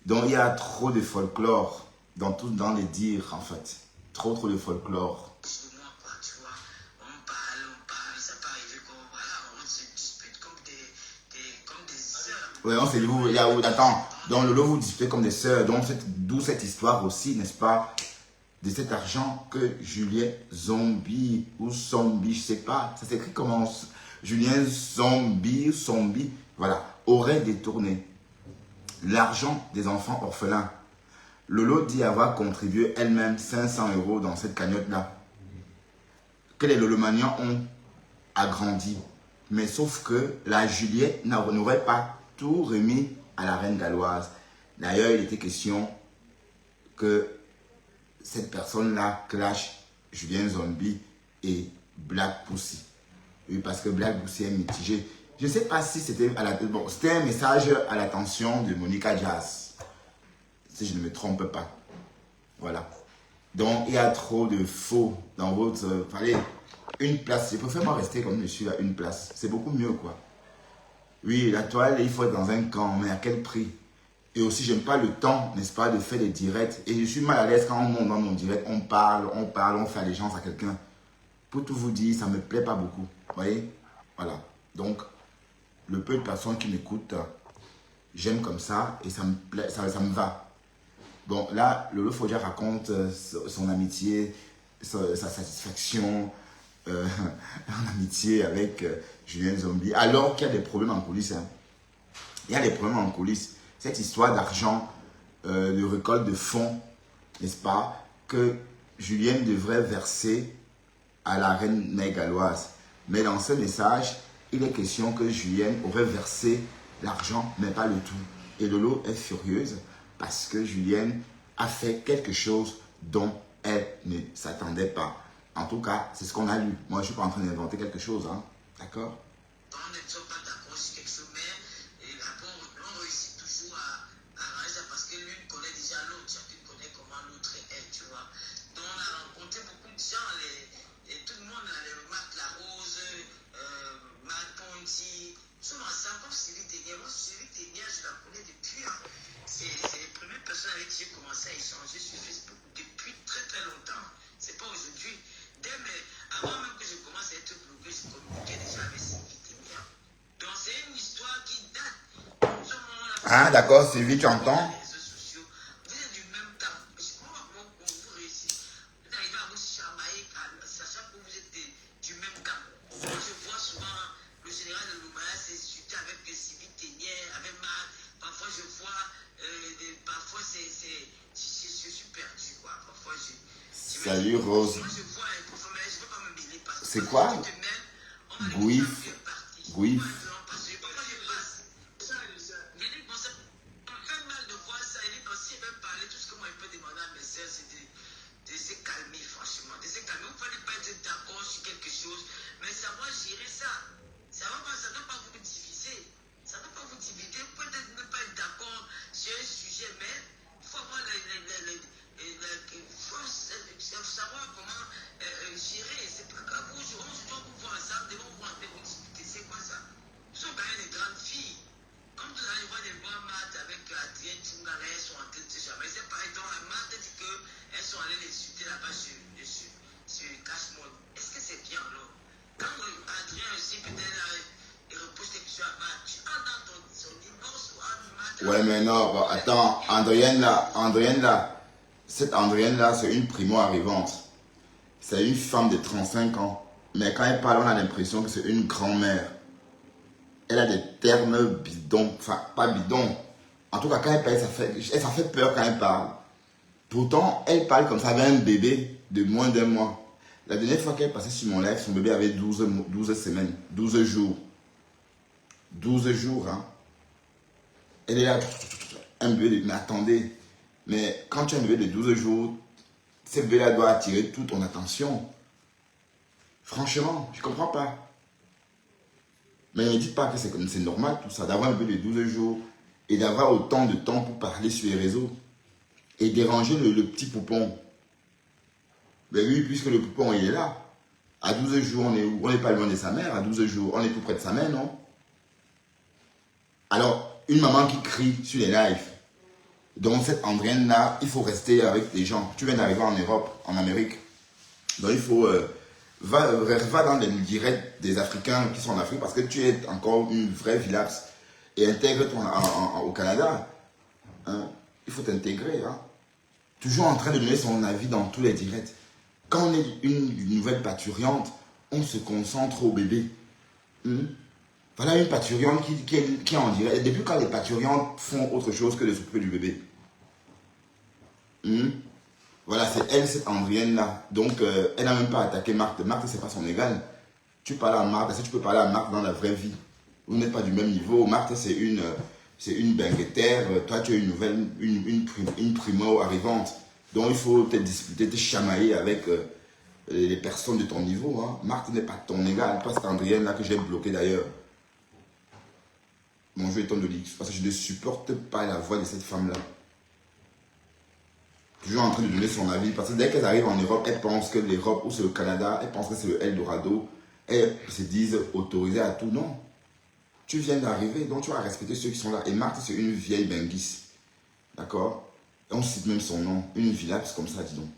Donc il y a trop de folklore dans les dires en fait. Trop de folklore. Ouais, on s'est dit, attends, donc Lolo vous disputez comme des sœurs, donc d'où cette histoire aussi, n'est-ce pas, de cet argent que Julien Zombie ou Zombie, je sais pas, ça s'écrit comment, Julien Zombie, voilà, aurait détourné l'argent des enfants orphelins. Lolo dit avoir contribué elle-même 500 € dans cette cagnotte-là. Que les Lolomanians ont a grandi. Mais sauf que la Juliette n'aurait pas tout remis à la reine galloise. D'ailleurs, il était question que cette personne-là clash Julien Zombie et Black Pussy. Oui, parce que Black Pussy est mitigé. Je ne sais pas si c'était bon, c'était un message à l'attention de Monica Jazz. Si je ne me trompe pas. Voilà. Donc, il y a trop de faux dans votre... Fallait une place. Je préfère moi rester comme je suis là, une place. C'est beaucoup mieux, quoi. Oui, la toile, il faut être dans un camp, mais à quel prix? Et aussi, j'aime pas le temps, n'est-ce pas, de faire des directs. Et je suis mal à l'aise quand on monte dans mon direct, on parle, on fait allégeance à quelqu'un. Pour tout vous dire, ça ne me plaît pas beaucoup. Vous voyez? Voilà. Donc, le peu de personnes qui m'écoutent, j'aime comme ça et ça me plaît, ça me va. Bon, là, Lolo Fogia raconte son amitié, sa satisfaction en amitié avec Julien Zombie, alors qu'il y a des problèmes en coulisses. Hein. Il y a des problèmes en coulisses. Cette histoire d'argent, de récolte de fonds, n'est-ce pas, que Julien devrait verser à la reine mère galloise. Mais dans ce message, il est question que Julien aurait versé l'argent, mais pas le tout. Et Lolo est furieuse parce que Julien a fait quelque chose dont elle ne s'attendait pas. En tout cas, c'est ce qu'on a lu. Moi, je ne suis pas en train d'inventer quelque chose. Hein. D'accord? On ne sont pas d'accord sur quelque chose, mais on réussit toujours à arranger ça parce que l'une connaît déjà l'autre. Chacune connaît comment l'autre est, tu vois. Donc, on a rencontré beaucoup de gens, et tout le monde a les remarques, la Rose, Marc Ponty, ils sont ensemble comme Cyril Ténière. Moi, Cyril Ténière, je la connais depuis. Hein. C'est les premières personnes avec qui j'ai commencé à échanger sur Facebook depuis très très longtemps. C'est pas aujourd'hui. Mais avant même que je commence à être blogué, je communiquais déjà avec Cyril Ténière. Donc c'est une histoire qui date. Ah, d'accord, Sylvie, tu entends? Vous êtes du même temps. Je comprends pas comment vous réussissez. Vous arrivez à vous chamailler, sachant que vous êtes du même camp. Moi, je vois souvent le général de Loumaya s'insulter avec Cyril Ténière, avec Marc. Parfois, je vois, parfois, je suis perdu, quoi. Parfois, Salut, Rose. C'est quoi? Gouif. Gouif. Savoir comment gérer, c'est pas grave, on se doit vous voir ensemble, devant vous en train de discuter, c'est quoi ça? Ce sont quand même des grandes filles. Comme vous allez voir des bons maths avec Adrien Tungala, elles sont en train de se jamais. C'est pareil, dans la maths, dit qu'elles sont allées les insulter là-bas sur Cash Mode. Est-ce que c'est bien alors? Quand Adrien aussi peut-être il repose quelque chose là-bas, tu as dans son divorce ou un maths. Ouais, mais non, bah, attends, Andrienne là. Cette Andrienne-là, c'est une primo-arrivante. C'est une femme de 35 ans. Mais quand elle parle, on a l'impression que c'est une grand-mère. Elle a des termes bidons. Enfin, pas bidons. En tout cas, quand elle parle, ça fait peur quand elle parle. Pourtant, elle parle comme ça avec un bébé de moins d'un mois. La dernière fois qu'elle passait sur mon live, son bébé avait 12 semaines, 12 jours. 12 jours, hein. Elle est là, un bébé, mais attendez. Mais quand tu as un bébé de 12 jours, ce bébé-là doit attirer toute ton attention. Franchement, je ne comprends pas. Mais ne me dites pas que c'est normal tout ça, d'avoir un bébé de 12 jours et d'avoir autant de temps pour parler sur les réseaux et déranger le petit poupon. Mais oui, puisque le poupon, il est là. À 12 jours, on est où? On n'est pas loin de sa mère. À 12 jours, on est tout près de sa mère, non? Alors, une maman qui crie sur les lives. Donc cette Andrienne-là, il faut rester avec les gens. Tu viens d'arriver en Europe, en Amérique. Donc il faut... va dans les directs des Africains qui sont en Afrique parce que tu es encore une vraie villax. Et intègre-toi au Canada. Hein? Il faut t'intégrer. Hein? Toujours en train de donner son avis dans tous les directs. Quand on est une nouvelle parturiente, on se concentre au bébé. Voilà une parturiente qui est en direct. Et depuis quand les parturiantes font autre chose que de s'occuper du bébé? Voilà, c'est elle, cette Andrienne-là. Donc, elle n'a même pas attaqué Marthe. Marthe, c'est pas son égal. Tu parles à Marthe, est-ce que tu peux parler à Marthe dans la vraie vie? Vous n'êtes pas du même niveau. Marthe, c'est une banqueterre. Toi, tu es une nouvelle, une primo arrivante. Donc, il faut te disputer, te chamailler avec les personnes de ton niveau. Hein. Marthe n'est pas ton égal. Pas cette Andrienne là que j'ai bloqué d'ailleurs. Mon jeu est de Lix. Parce que je ne supporte pas la voix de cette femme-là. Toujours en train de donner son avis. Parce que dès qu'elles arrivent en Europe, elles pensent que l'Europe ou c'est le Canada, elles pensent que c'est le Eldorado. Elles se disent autorisées à tout. Non. Tu viens d'arriver, donc tu vas respecter ceux qui sont là. Et Marthe, c'est une vieille benguisse. D'accord? On cite même son nom. Une village comme ça, dis donc.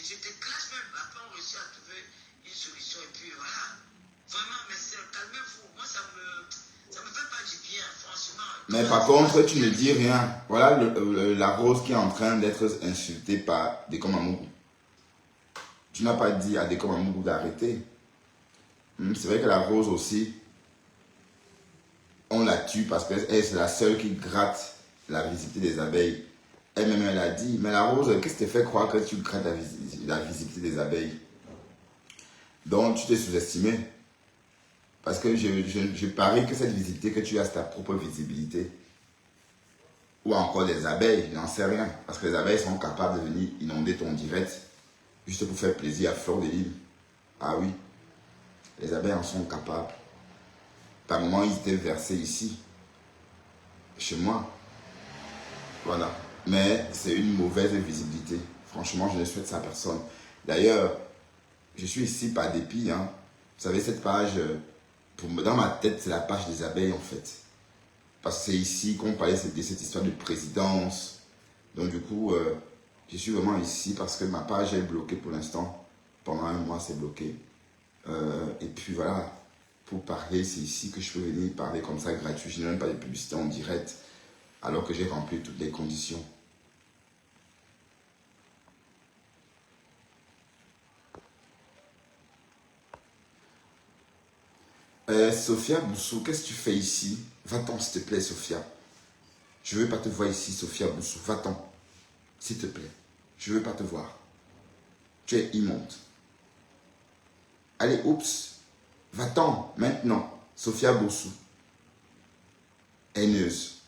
Je te classe même. Après, on réussit à trouver une solution. Et puis voilà. Vraiment, mais calmez-vous. Moi, ça me fait pas du bien, franchement. Mais par contre, tu ne dis rien. Voilà la Rose qui est en train d'être insultée par Dekom Amougou. Tu n'as pas dit à Dekom Amougou d'arrêter. C'est vrai que la Rose aussi, on la tue parce que c'est la seule qui gratte la visibilité des abeilles. Elle-même, elle a dit, mais la Rose, qu'est-ce qui te fait croire que tu grattes la visibilité des abeilles? Donc, tu t'es sous-estimé. Parce que je parie que cette visibilité que tu as, c'est ta propre visibilité. Ou encore des abeilles, je n'en sais rien. Parce que les abeilles sont capables de venir inonder ton direct. Juste pour faire plaisir à Fleur de Lille. Ah oui. Les abeilles en sont capables. Par moment, ils étaient versés ici. Chez moi. Voilà. Mais c'est une mauvaise visibilité. Franchement, je ne souhaite ça à personne. D'ailleurs, je suis ici par dépit. Hein. Vous savez, cette page, dans ma tête, c'est la page des abeilles en fait. Parce que c'est ici qu'on parlait de cette histoire de présidence. Donc du coup, je suis vraiment ici parce que ma page est bloquée pour l'instant. Pendant un mois, c'est bloqué. Et puis voilà, pour parler, c'est ici que je peux venir parler comme ça gratuit. Je n'ai même pas de publicité en direct. Alors que j'ai rempli toutes les conditions. Sophia Boussou, qu'est-ce que tu fais ici? Va-t'en, s'il te plaît, Sophia. Je ne veux pas te voir ici, Sophia Boussou. Va-t'en, s'il te plaît. Je ne veux pas te voir. Tu es immonde. Allez, oups. Va-t'en, maintenant, Sophia Boussou. Haineuse.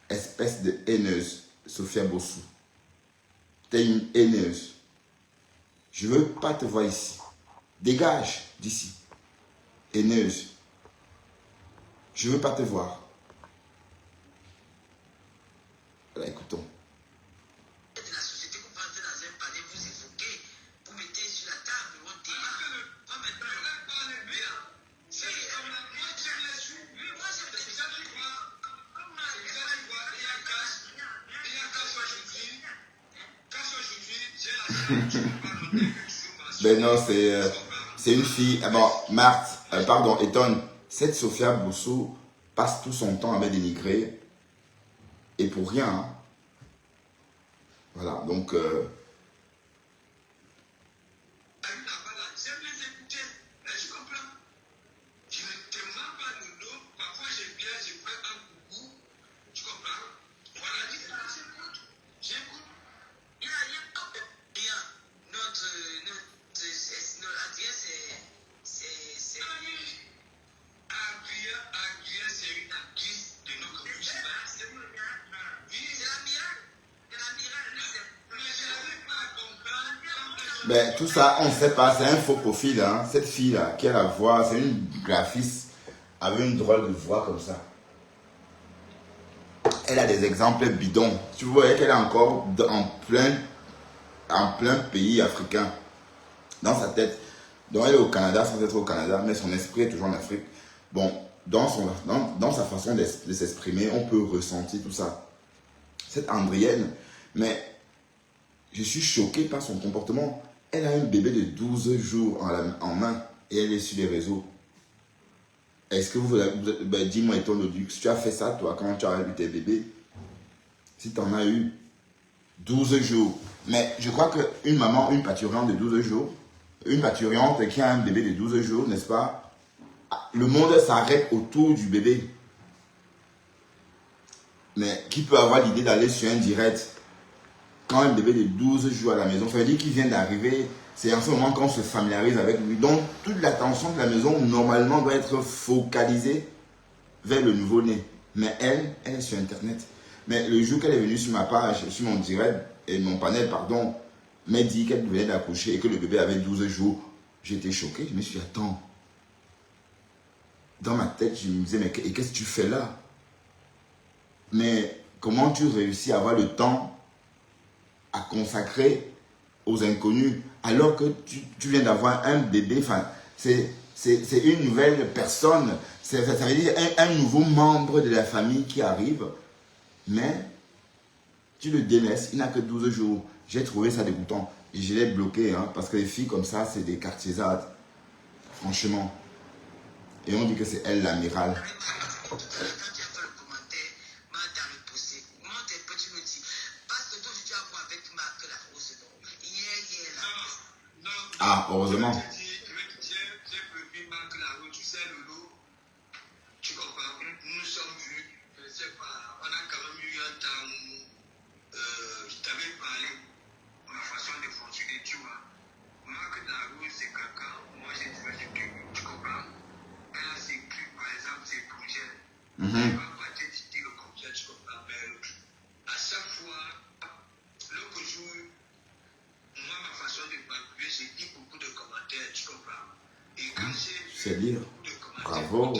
Espèce de haineuse, Sophia Boussou. T'es une haineuse. Je ne veux pas te voir ici. Dégage d'ici. Haineuse. Je ne veux pas te voir. Voilà, écoutons. La société, vous partez dans un palais, vous évoquez, vous mettez sur la table votre débat. Moi, maintenant, je parle bien. C'est moi, je l'ai su. Moi, c'est déjà tu vois. Comment il y a casse. Il y a casse aujourd'hui. Casse aujourd'hui, j'ai la chance. Tu peux pas noter que tu Ben non, c'est une fille. Ah bon, Marthe, pardon, étonne. Cette Sophia Boussou passe tout son temps à me dénigrer. Et pour rien. Hein. Voilà, donc. Ben, tout ça, on ne sait pas, c'est un faux profil. Hein. Cette fille-là, qui a la voix, c'est une graphiste avec une drôle de voix comme ça. Elle a des exemples bidons. Tu vois qu'elle est encore en plein pays africain. Dans sa tête. Donc elle est au Canada sans être au Canada, mais son esprit est toujours en Afrique. Bon, dans sa façon de s'exprimer, on peut ressentir tout ça. Cette Andrienne, mais je suis choqué par son comportement. Elle a un bébé de 12 jours en main et elle est sur les réseaux. Est-ce que ben, dis-moi, si tu as fait ça, toi, quand tu as eu tes bébés, si tu en as eu 12 jours. Mais je crois qu'une maman, une parturiente de 12 jours, une parturiente qui a un bébé de 12 jours, n'est-ce pas? Le monde s'arrête autour du bébé. Mais qui peut avoir l'idée d'aller sur un direct quand un bébé de 12 jours à la maison? Ça veut dire qu'il vient d'arriver. C'est en ce moment qu'on se familiarise avec lui. Donc, toute l'attention de la maison, normalement, doit être focalisée vers le nouveau-né. Mais elle est sur Internet. Mais le jour qu'elle est venue sur ma page, sur mon direct, et mon panel, pardon, m'a dit qu'elle venait d'accoucher et que le bébé avait 12 jours. J'étais choqué. Je me suis dit, attends. Dans ma tête, je me disais, mais qu'est-ce que tu fais là? Mais comment tu réussis à avoir le temps à consacrer aux inconnus alors que tu viens d'avoir un bébé? Enfin, c'est une nouvelle personne. Ça veut dire un nouveau membre de la famille qui arrive. Mais tu le délaisses, il n'a que 12 jours. J'ai trouvé ça dégoûtant. Et je l'ai bloqué, hein, parce que les filles comme ça, c'est des quartiésades. Franchement. Et on dit que c'est elle l'amiral. Ah, heureusement. Mhm. C'est lire. Bravo.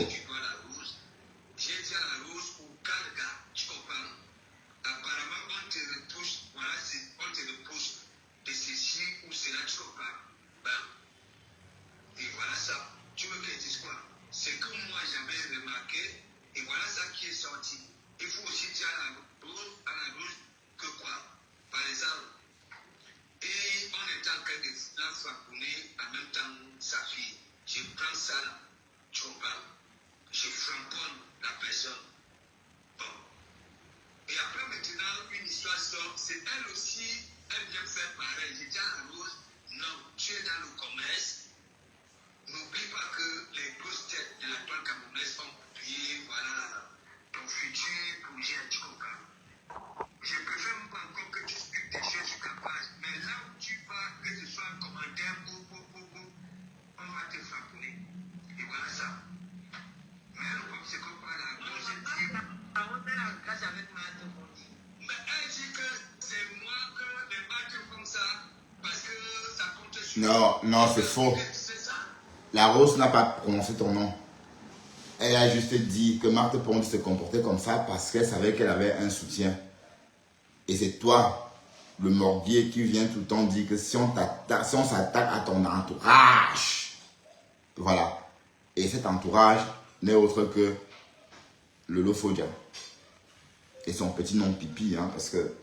Non, non, c'est faux. La Rose n'a pas prononcé ton nom. Elle a juste dit que Marthe Pondy se comportait comme ça parce qu'elle savait qu'elle avait un soutien. Et c'est toi, le morbier, qui vient tout le temps dire que si on s'attaque à ton entourage, voilà. Et cet entourage n'est autre que le Lofodia. Et son petit nom Pipi, hein, parce que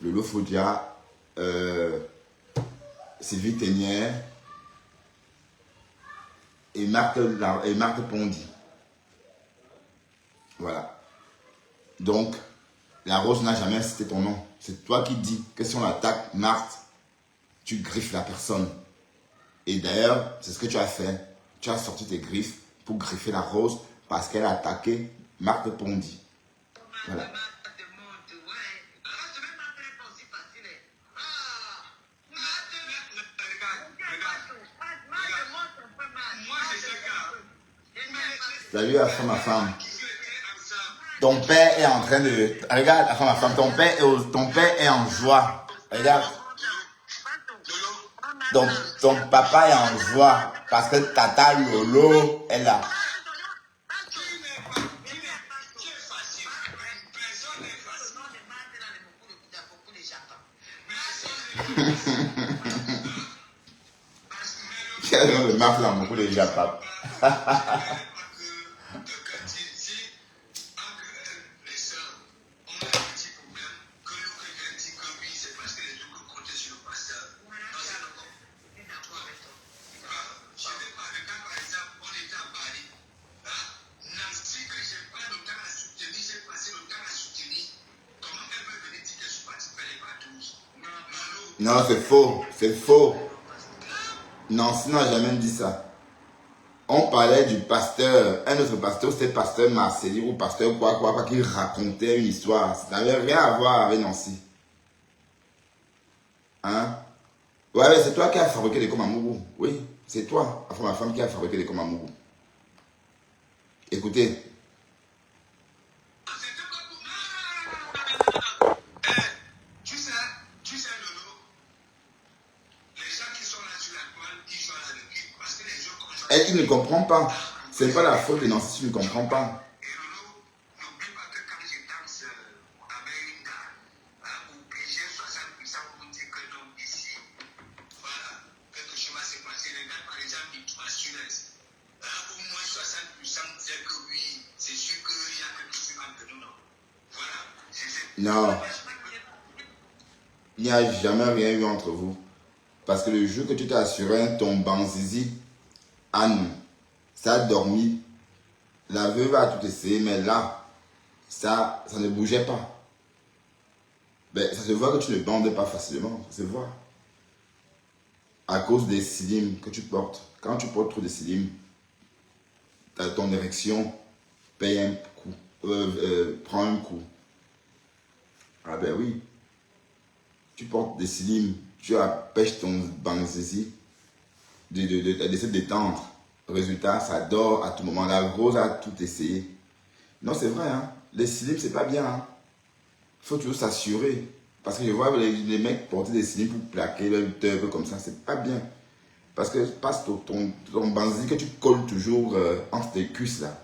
le Lofodia, Sylvie Ténière et Marthe Pondy. Voilà. Donc, la Rose n'a jamais cité ton nom. C'est toi qui dis que si on attaque Marthe, tu griffes la personne. Et d'ailleurs, c'est ce que tu as fait. Tu as sorti tes griffes pour griffer la Rose parce qu'elle a attaqué Marthe Pondy. Voilà. Salut à ma femme. Ton père est en train de... Regarde, ma femme, ton père est en joie. Regarde. Donc, ton papa est en joie parce que Tata Lolo est là. Quel nom de marque là, beaucoup de Japap. Non, c'est faux. C'est faux. Nancy n'a jamais dit ça. On parlait du pasteur, un autre pasteur, c'était pasteur Marcelli ou pasteur quoi, qui racontait une histoire. Ça n'avait rien à voir avec Nancy. Hein? Ouais, c'est toi qui as fabriqué les Komamougou. Oui, c'est toi, enfin ma femme, qui a fabriqué les Komamougou. Écoutez. Elle, il ne comprend pas. C'est pas la faute de Nancy, tu ne comprends pas. Non, il n'y a jamais rien eu entre vous. Parce que le jour que tu t'es assuré ton banzizi, Anne, ça a dormi. La veuve a tout essayé, mais là, ça ne bougeait pas. Ben, ça se voit que tu ne bandes pas facilement, ça se voit. À cause des slims que tu portes. Quand tu portes trop de slims, ton érection paye un coup, prend un coup. Ah ben oui. Tu portes des slims, tu empêches ton banzizi de se détendre. Résultat, ça dort à tout moment. La Rose a tout essayé. Non, c'est vrai, hein. Les slims, c'est pas bien, hein. Il faut toujours s'assurer. Parce que je vois les mecs porter des slims pour plaquer le teub comme ça, c'est pas bien. Parce que ton banzi que tu colles toujours entre tes cuisses là,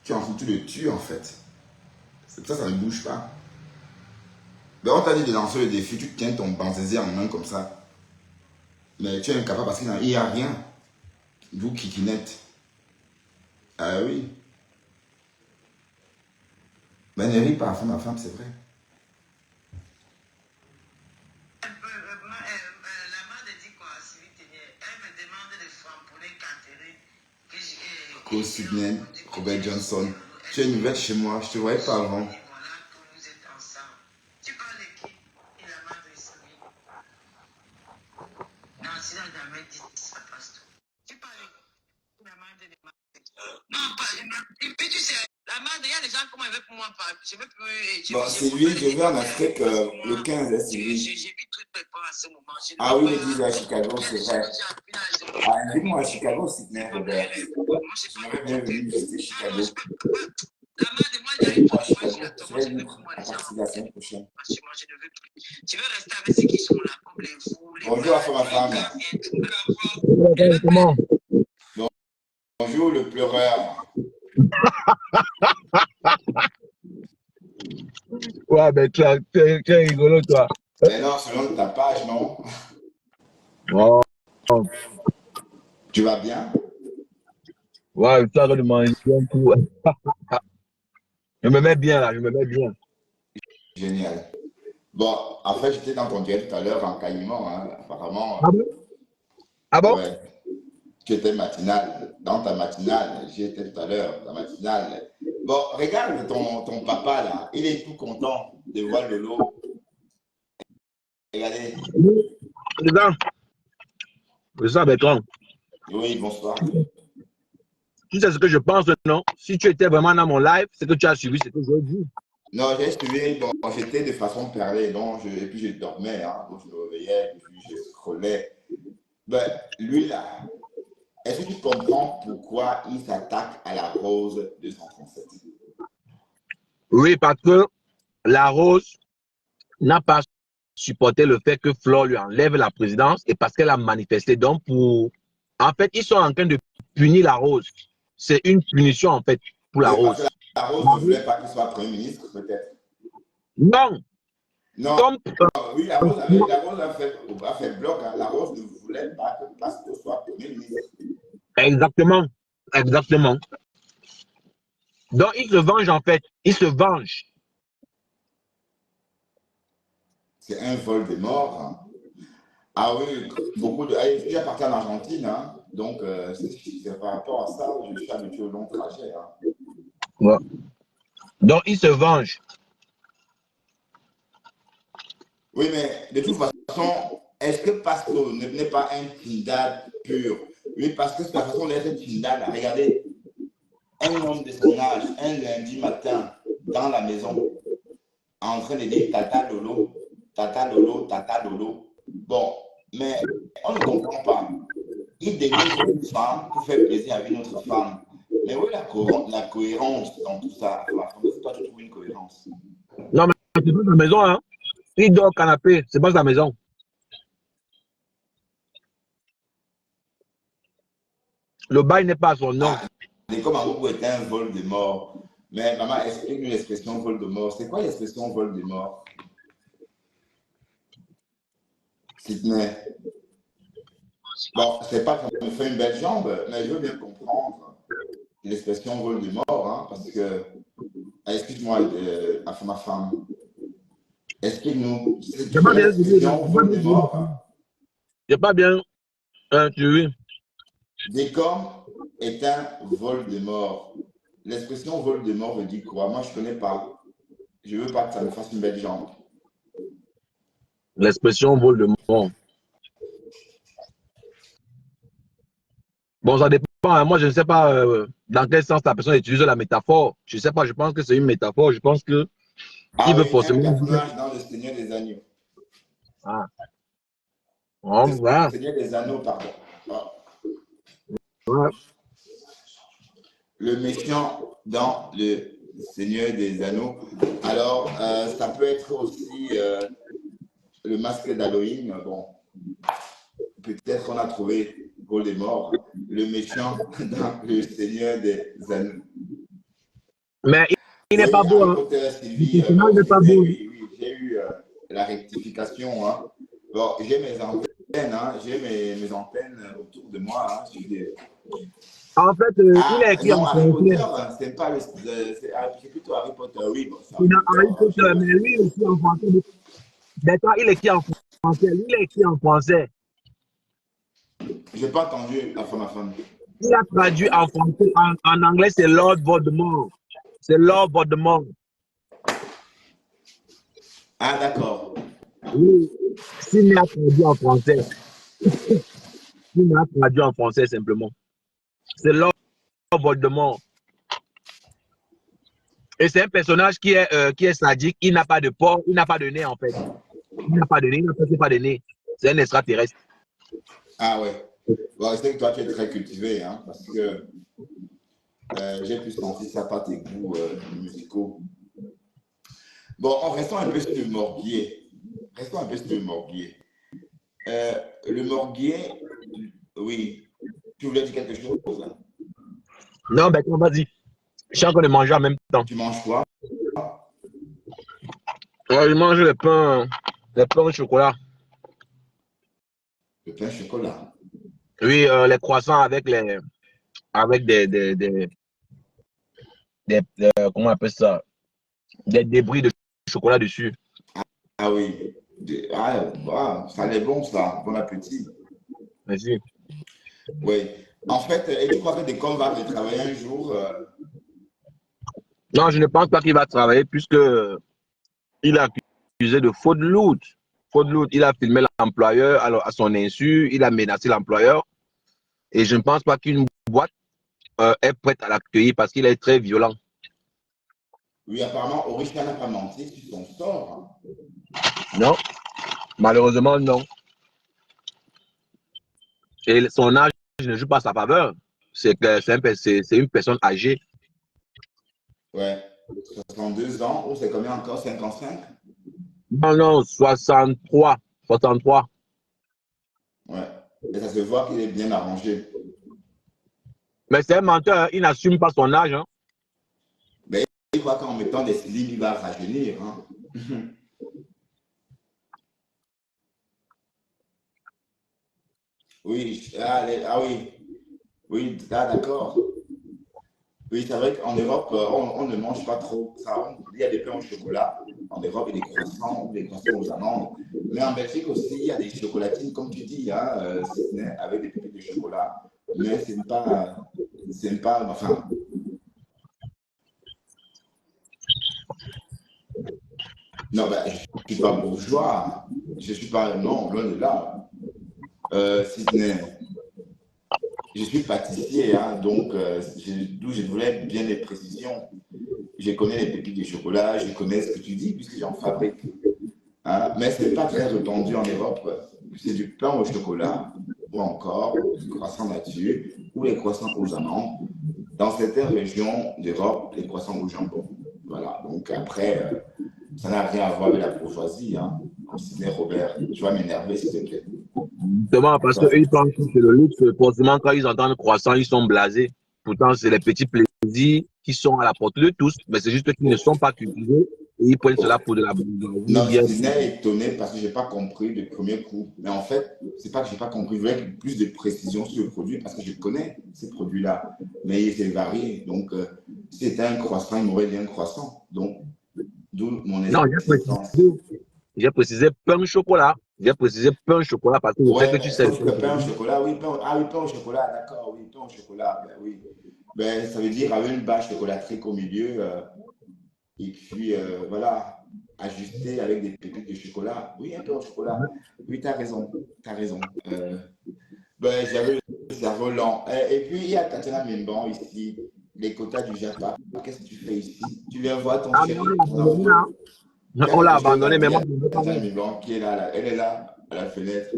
tu le tues en fait. C'est ça, ça ne bouge pas. Mais on t'a dit de lancer le défi, tu tiens ton banzizi en main comme ça. Mais tu es incapable parce qu'il n'y a rien. Vous kikinette. Ah oui. Mais ne ris pas, ma femme, c'est vrai. Sidney, Robert Johnson. Tu es nouvelle chez moi, je te voyais pas avant. Bon, c'est lui, je vais en Afrique le 15, c'est lui. Ah oui, le 10 à Chicago, c'est vrai. Ah, invite-moi à Chicago, Sidney, Robert. J'aimerais bien venir visiter Chicago. Invite-moi à Chicago, je serai libre à partir de la semaine prochaine. Bonjour à ma femme. Comment? Bonjour le pleureur. Ouais, ben tu es rigolo, toi. Mais non, selon ta page, non? Oh, Tu vas bien? ouais, tu as de manger un coup. Je me mets bien là, je me mets bien. Génial. Bon, en fait, j'étais dans ton direct tout à l'heure en caïman, hein, apparemment. Ah bon? Ah bon? Ouais, tu étais matinale. Dans ta matinale, j'y étais tout à l'heure, ta matinale. Bon, regarde ton papa là, il est tout content de voir Lolo. Regardez. Président Bertrand, Oui, bonsoir. tu sais ce que je pense, non? Si tu étais vraiment dans mon live, c'est que tu as suivi ce que j'ai dit. Non, j'ai suivi, bon, j'étais de façon perlée, donc et puis je dormais, hein, donc je me réveillais, et puis je scrollais. Ben, lui là, est-ce que tu comprends pourquoi il s'attaque à la rose 237? Oui, parce que la Rose n'a pas supporté le fait que Flore lui enlève la présidence et parce qu'elle a manifesté. Donc, en fait, ils sont en train de punir la Rose. C'est une punition, en fait, pour la Oui, parce que Rose. la rose ne voulait pas qu'il soit Premier ministre, peut-être. Non, Non, comme oui, la rose a fait bloc, hein. La rose ne voulait pas que Pasteur soit Premier ministre. exactement, exactement. Donc, il se venge, en fait. Il se venge. C'est un vol de mort, hein. Ah oui, beaucoup de. Je suis déjà parti en Argentine, hein. Donc, c'est par rapport à ça, je suis habitué au long trajet, hein. Ouais. Donc, il se venge. Oui, mais de toute façon, est-ce que Pasteur n'est pas un Trinidad pur? Oui, parce que c'est la façon d'être finale. Regardez, un homme de son âge, un lundi matin, dans la maison, en train de dire tata lolo, tata lolo, tata lolo. Bon, mais on ne comprend pas. Il dénigre une femme pour faire plaisir à une autre femme. Mais où est la cohérence dans tout ça? C'est toi, tu trouves une cohérence. Non, mais c'est pas sa maison, hein. Il dort au canapé, c'est pas sa maison. Le bail n'est pas à son nom. Ah, comme Amoubou était un vol de mort. Mais maman, explique-nous l'expression vol de mort. C'est quoi l'expression vol de mort? Sydney. Bon, c'est pas qu'on me fait une belle jambe, mais je veux bien comprendre l'expression vol de mort, hein, parce que, excuse-moi, ma femme, explique-nous, tu J'ai pas connais bien l'expression vol de mort? J'ai pas bien intué. Décom est un vol de mort. L'expression vol de mort veut dire quoi? Moi, je connais pas. Je veux pas que ça me fasse une belle jambe. L'expression vol de mort. Bon, ça dépend. Hein. Moi, je ne sais pas dans quel sens la personne utilise la métaphore. Je ne sais pas, je pense que c'est une métaphore. Je pense que Ah il veut oui, un forcément. personnage dans Le Seigneur des Agneaux. Ah, bon, Le voilà. Seigneur des Anneaux, pardon. Ah. Ouais. Le méchant dans Le Seigneur des Anneaux. Alors, ça peut être aussi le masque d'Halloween. Bon, peut-être qu'on a trouvé Voldemort, le méchant dans Le Seigneur des Anneaux. Mais il n'est pas Oui, beau. Harry Hein. Potter, Le Sylvie, personnage bon, n'est pas Sydney, beau. oui, oui, j'ai eu la rectification. Hein. Bon, j'ai mes antennes, hein, j'ai mes antennes autour de moi. Hein, En fait, il Ah, est écrit non, en Harry français. Potter, hein, c'est pas c'est plutôt Harry Potter, oui, bon, c'est Harry Il a Potter, Harry je Potter, vois mais ça. lui, il est écrit en français. D'accord, il est écrit en français. Lui, il est écrit en français. J'ai pas entendu ma femme. Il a traduit en français. En anglais, c'est Lord Voldemort. C'est Lord Voldemort. Ah, d'accord. Oui. S'il a traduit en français. Il a traduit en français simplement. C'est Lord Voldemort. Et c'est un personnage qui est sadique. Il n'a pas de port, il n'a pas de nez en fait. Il n'a pas de nez, il n'a presque pas de nez. C'est un extraterrestre. Ah, ouais. Bon, je sais que toi, tu es très cultivé, hein, parce que j'ai pu sentir ça par tes goûts musicaux. Bon, restons un peu sur le morguier. Restons un peu sur le morguier. Le morguier, oui. Tu voulais dire quelque chose? Non, ben vas-y. Je suis en train de manger en même temps. Tu manges quoi? Je mange le pain au chocolat. Le pain chocolat. Oui, les croissants avec avec comment on appelle ça? Des débris de chocolat dessus. Ah oui. Ça allait bon, ça. Bon appétit. Merci. Oui. En fait, et tu crois que Décom va aller travailler un jour? Non, je ne pense pas qu'il va travailler puisque il est accusé de faute lourde. Faute lourde. Il a filmé l'employeur à son insu, il a menacé l'employeur. Et je ne pense pas qu'une boîte est prête à l'accueillir parce qu'il est très violent. Oui, apparemment, Orisha n'a pas menti sur son sort. Non, malheureusement, non. Et son âge ne joue pas à sa faveur. C'est une personne âgée. Ouais. 62 ans, ou c'est combien encore? 55? Non, non, 63. 63. Ouais. Et ça se voit qu'il est bien arrangé. Mais c'est un menteur, hein. Il n'assume pas son âge. Hein. Mais il croit qu'en mettant des slims, il va rajeunir. Hein. Oui, oui. Oui, d'accord. Oui, c'est vrai qu'en Europe, on ne mange pas trop ça. Il y a des pains au chocolat en Europe et des croissants ou des croissants aux amandes. Mais en Belgique aussi, il y a des chocolatines, comme tu dis, hein, avec des pépites de chocolat. Mais enfin, non, ben, je ne suis pas bourgeois. Je ne suis pas, non, loin de là. Sydney. je suis pâtissier, hein, donc d'où je voulais bien des précisions. Je connais les pépites de chocolat, je connais ce que tu dis puisque j'en fabrique. Hein, mais ce n'est pas très répandu en Europe. C'est du pain au chocolat ou encore du croissant nature ou les croissants aux amandes. Dans certaines régions d'Europe, les croissants au jambon. Voilà, donc après, ça n'a rien à voir avec la bourgeoisie. Hein. Comme disait Robert, tu vas m'énerver s'il te plaît. Justement, parce D'accord. qu'ils pensent que c'est le luxe. Forcément, quand ils entendent croissant, ils sont blasés. Pourtant, c'est les petits plaisirs qui sont à la portée de tous, mais c'est juste qu'ils ne sont pas cultivés et ils prennent cela pour de la bourgeoisie Non, bien. je n'ai étonné parce que je n'ai pas compris du premier coup. Mais en fait, c'est pas que je n'ai pas compris. Je voulais plus de précision sur le produit parce que je connais ces produits-là. Mais ils étaient variés. Donc, si c'était un croissant, il m'aurait dit un croissant. Donc, d'où mon Non, existence. j'ai précisé pain au chocolat. J'ai précisé pain au chocolat parce que je sais que Ouais, tu sais le sauf pain que au pain au chocolat. chocolat, oui, pain au chocolat, d'accord, oui, pain au chocolat, ben oui. Ben, ça veut dire avec une bâche chocolaterie au milieu, et puis voilà, ajusté avec des pépites de chocolat. Oui, un pain au chocolat. Oui, tu as raison, tu as raison. Ben, j'avais le cerveau lent. Et puis, il y a Tatiana Mimban ici, les quotas du Japa. Qu'est-ce que tu fais ici? Tu viens voir ton Ah, mais on chéri, l'a ton abandonné là. amoureux. On l'a Je te abandonné, demande, mais il y moi, a je ne veux pas Tatiana voir. Mimban qui est là, elle est là, à la fenêtre.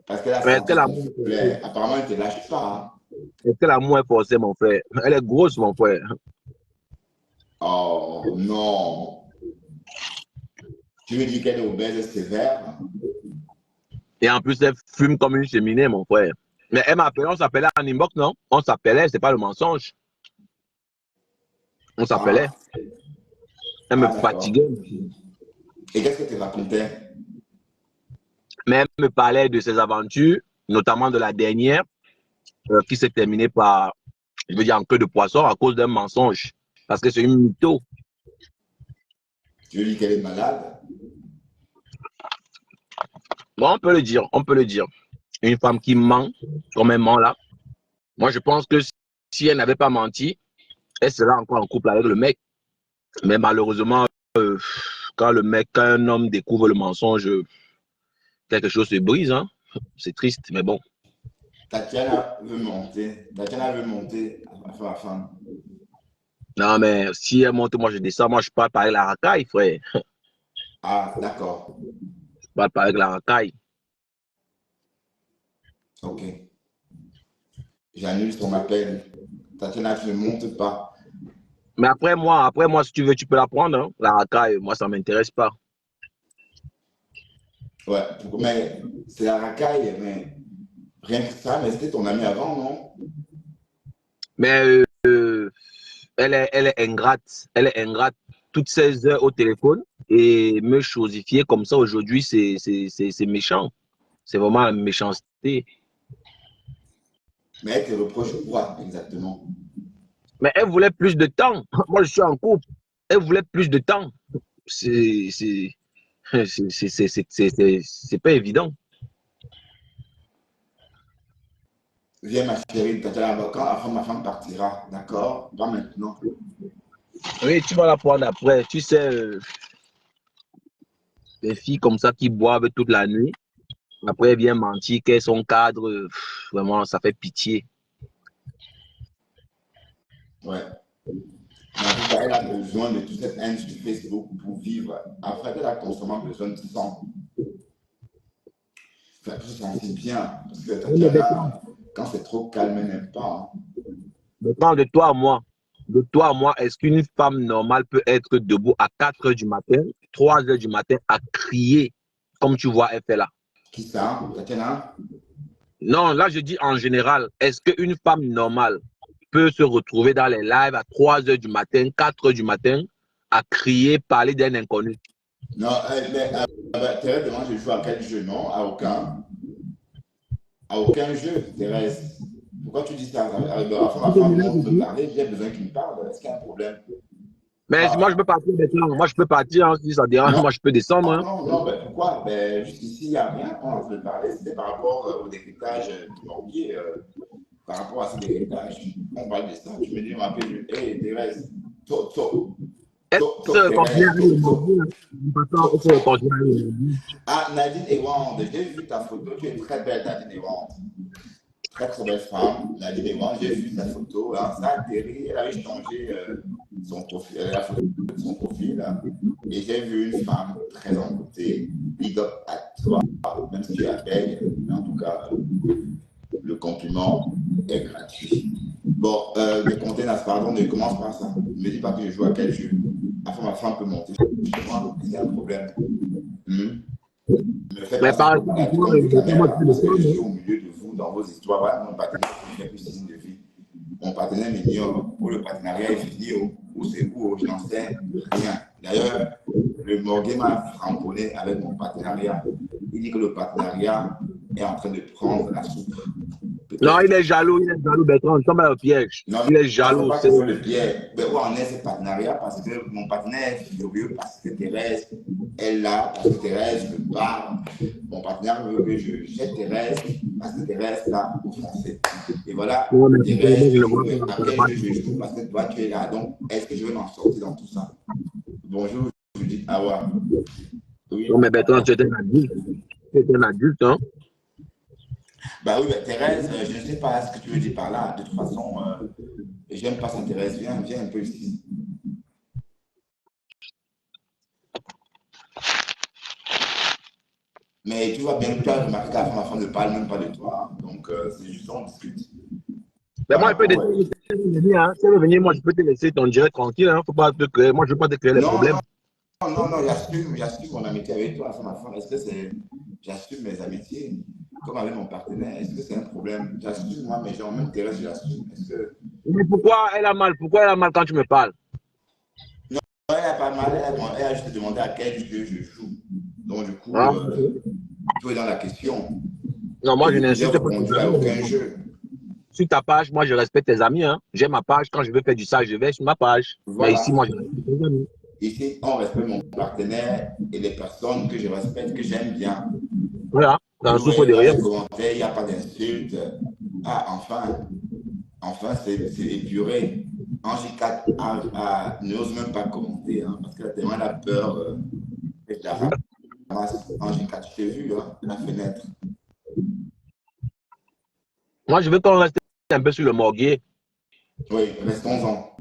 Parce qu'elle a Mais est-ce que senti ton l'amour est forcé? flair. Apparemment, elle ne te lâche pas. Hein. Est-ce que l'amour est forcé, mon frère? Elle est grosse, mon frère. Oh non. Tu veux dire qu'elle est obèse sévère? Et en plus, elle fume comme une cheminée, mon frère. Mais elle m'appelait, on s'appelait en inbox, non? On s'appelait, c'est pas le mensonge. On s'appelait. Ah, Elle me ah d'accord. fatiguait. Et qu'est-ce que tu racontais? Mais elle me parlait de ses aventures, notamment de la dernière, qui s'est terminée par, je veux dire, en queue de poisson à cause d'un mensonge. Parce que c'est une mytho. Tu veux dire qu'elle est malade? Bon, on peut le dire, on peut le dire. Une femme qui ment, comme elle ment là. Moi, je pense que si elle n'avait pas menti, elle serait encore en couple avec le mec. Mais malheureusement, quand un homme découvre le mensonge, quelque chose se brise, hein. C'est triste, mais bon. Tatiana veut monter. Tatiana veut monter à la fin. Non, mais si elle monte, moi je descends, moi je parle pas avec la racaille, frère. Ah, d'accord. Je parle pas avec la racaille. Ok. J'annule son appel. Tatiana, tu ne montes pas. Mais après moi, si tu veux, tu peux la prendre, hein. La racaille, moi, ça m'intéresse pas. Ouais, mais c'est la racaille, mais rien que ça, mais c'était ton ami avant, non? Mais elle est ingrate. Elle est ingrate toutes ces heures au téléphone et me chosifier comme ça aujourd'hui, c'est méchant. C'est vraiment la méchanceté. Mais elle te reproche quoi exactement? Mais elle voulait plus de temps. Moi, je suis en couple. Elle voulait plus de temps. C'est c'est pas évident. Viens ma chérie, Tatiana, quand ma femme partira, d'accord? Pas maintenant. Oui, tu vas la prendre après. Tu sais, les filles comme ça qui boivent toute la nuit, après elles viennent mentir qu'elles sont cadres, vraiment, ça fait pitié. Ouais. Mais en tout cas, elle a besoin de toute cette haine sur Facebook pour vivre. Après, elle a constamment besoin de sang. Enfin, pour se sentir bien. Parce que Oui, mais Tatiana, quand c'est trop calme, elle n'aime pas. Hein. de toi à moi, est-ce qu'une femme normale peut être debout à 4 heures du matin, 3 heures du matin à crier comme tu vois elle fait là? Qui ça? Tatiana? Non, là je dis en général, est-ce qu'une femme normale peut se retrouver dans les lives à 3 heures du matin, 4 heures du matin à crier, parler d'un inconnu? Non, mais Thérèse demande je joue à quel jeu? Non, à aucun. À aucun jeu, Thérèse. Pourquoi tu dis ça? Enfin, ma femme monte me parler, j'ai besoin qu'il me parle. Est-ce qu'il y a un problème? Mais moi je peux Ah, partir maintenant. Moi je peux partir, hein, si ça dérange, non, moi je peux descendre. Hein. ben pourquoi? Ben, jusqu'ici, il n'y a rien. On a envie de parler. C'était par rapport au héritage du banquier. Par rapport à cet héritage. On parle de ça. Tu me dis, on m'appelle, hé, Thérèse. Est-ce continuer à Thérèse, aller le mardi, hein? En passant, il faut continuer à aller le mardi. Ah, Nadine Ewand, j'ai vu ta photo. Tu es très belle, Nadine Ewand. très très belle femme. Elle a dit, mais moi j'ai vu sa photo, hein, ça a atterri, elle avait changé son profil, la photo de son profil. Et j'ai vu une femme très en beauté. Big up à toi, même si tu es belle, mais en tout cas, le compliment est gratuit. Bon, mes conteneurs, pardon, ne commence par ça. Ne me dis pas que je joue à quel jeu. Afin ma femme peut monter chez moi, c'est un problème. Ne me faites Mais pas ce par problème exemple, comme des moi, caméras, tu parce le que je temps, suis au milieu de vous dans vos histoires. Voilà, mon partenaire qui fait plus signe de vie. Mon partenaire m'ignore, ou le partenariat est fini, ou c'est où, je n'en sais rien. D'ailleurs, le Morguet m'a framponné avec mon partenariat. Il dit que le partenariat est en train de prendre la soupe. non, Peut-être. il est jaloux, Bertrand, il tombe dans le piège. Non, Il est non, il ne faut jaloux, pas c'est. que ce soit le biais. Mais où en est ce partenariat? Parce que mon partenaire est furieux, parce que Thérèse est là, parce que Thérèse me parle. Mon partenaire veut que je jette Thérèse, parce que Thérèse l'a offensé. Et voilà, Non, mais moi, Thérèse je le joue, vois mais à quel pas. jeu je joue? Parce que toi, tu es là. Donc, est-ce que je vais m'en sortir dans tout ça? Bonjour, je dis Awa. Non, Oui. mais Bertrand, tu es un adulte. Tu es un adulte, hein. Bah oui, bah, Thérèse, je ne sais pas ce que tu veux dire par là. De toute façon, j'aime pas ça, Thérèse. Viens, viens un peu ici. Mais tu vois bien, tu as remarqué qu'à la fin, ma femme ne parle même pas de toi. Hein. Donc, c'est juste on discute. Mais Par moi, je peux rapport. venir, hein. Si elle veut venir, moi, je peux te laisser ton direct tranquille, hein. Faut pas te créer. Moi, je veux pas te créer les Non, problèmes. non, non, non, j'assume mon amitié avec toi, à la fin, ma femme. Est-ce que c'est. J'assume mes amitiés, comme avec mon partenaire. Est-ce que c'est un problème? J'assume, moi, mes gens, même Thérèse, j'assume. Est-ce que. Mais pourquoi elle a mal? Pourquoi elle a mal quand tu me parles? Non, elle n'a pas mal, elle a juste demandé à quel jeu je joue. Donc, du coup, Hein? tout est dans la question. Non, moi, je Et j'ai n'insiste pas tes répondu à aucun amis. jeu. Sur ta page, moi, je respecte tes amis, hein. J'ai ma page. Quand je veux faire du sale, je vais sur ma page. Mais ici, Voilà. moi, je respecte tes amis. Ici, on respecte mon partenaire et les personnes que je respecte, que j'aime bien. Voilà. Vous T'en souffres voyez, de dans rien. les commentaires, il n'y a pas d'insultes. Ah, enfin, c'est épuré. Angie 4 n'ose même pas commenter, hein, parce qu'elle a tellement la peur que je la ramasse. Angie 4, je t'ai vu, hein, à la fenêtre. Moi, je veux qu'on reste un peu sur le morguier. Oui, restons-en.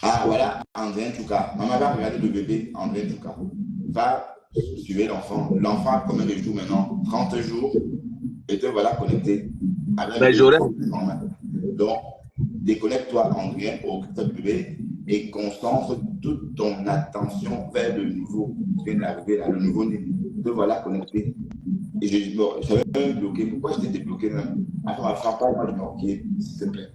Ah, voilà, André Chouka. Maman va regarder le bébé, André Chouka. Va suivre l'enfant. L'enfant a combien de jours maintenant? 30 jours. Et te voilà connecté avec un Mais bébé j'aurais. en main. Donc, déconnecte-toi, André, occupe ton bébé et concentre toute ton attention vers le nouveau qui vient d'arriver là, le nouveau-né. Te voilà connecté. Et je savais même bloqué. Pourquoi je t'ai débloqué même? Attends, ma femme, parle-moi du mortier, s'il te plaît.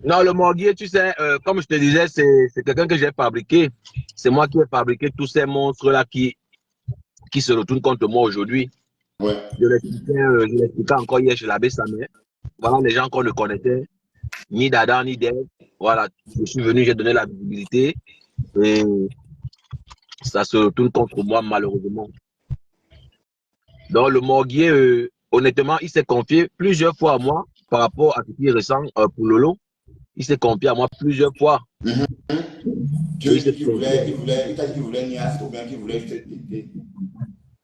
Non, le morguier, tu sais, comme je te disais, c'est quelqu'un que j'ai fabriqué. C'est moi qui ai fabriqué tous ces monstres-là qui se retournent contre moi aujourd'hui. Ouais. Je l'expliquais encore hier chez l'abbé Samuel. Voilà les gens qu'on ne connaissait, ni d'Adam, ni d'Ève. Voilà, je suis venu, j'ai donné la visibilité et ça se retourne contre moi malheureusement. Donc le morguier, honnêtement, il s'est confié plusieurs fois à moi par rapport à ce qui est récent pour Lolo. Il s'est confié à moi plusieurs fois. Mm-hmm. Tu Et veux dire il t'a dit qu'il voulait Nias ou bien qu'il voulait juste t'aider.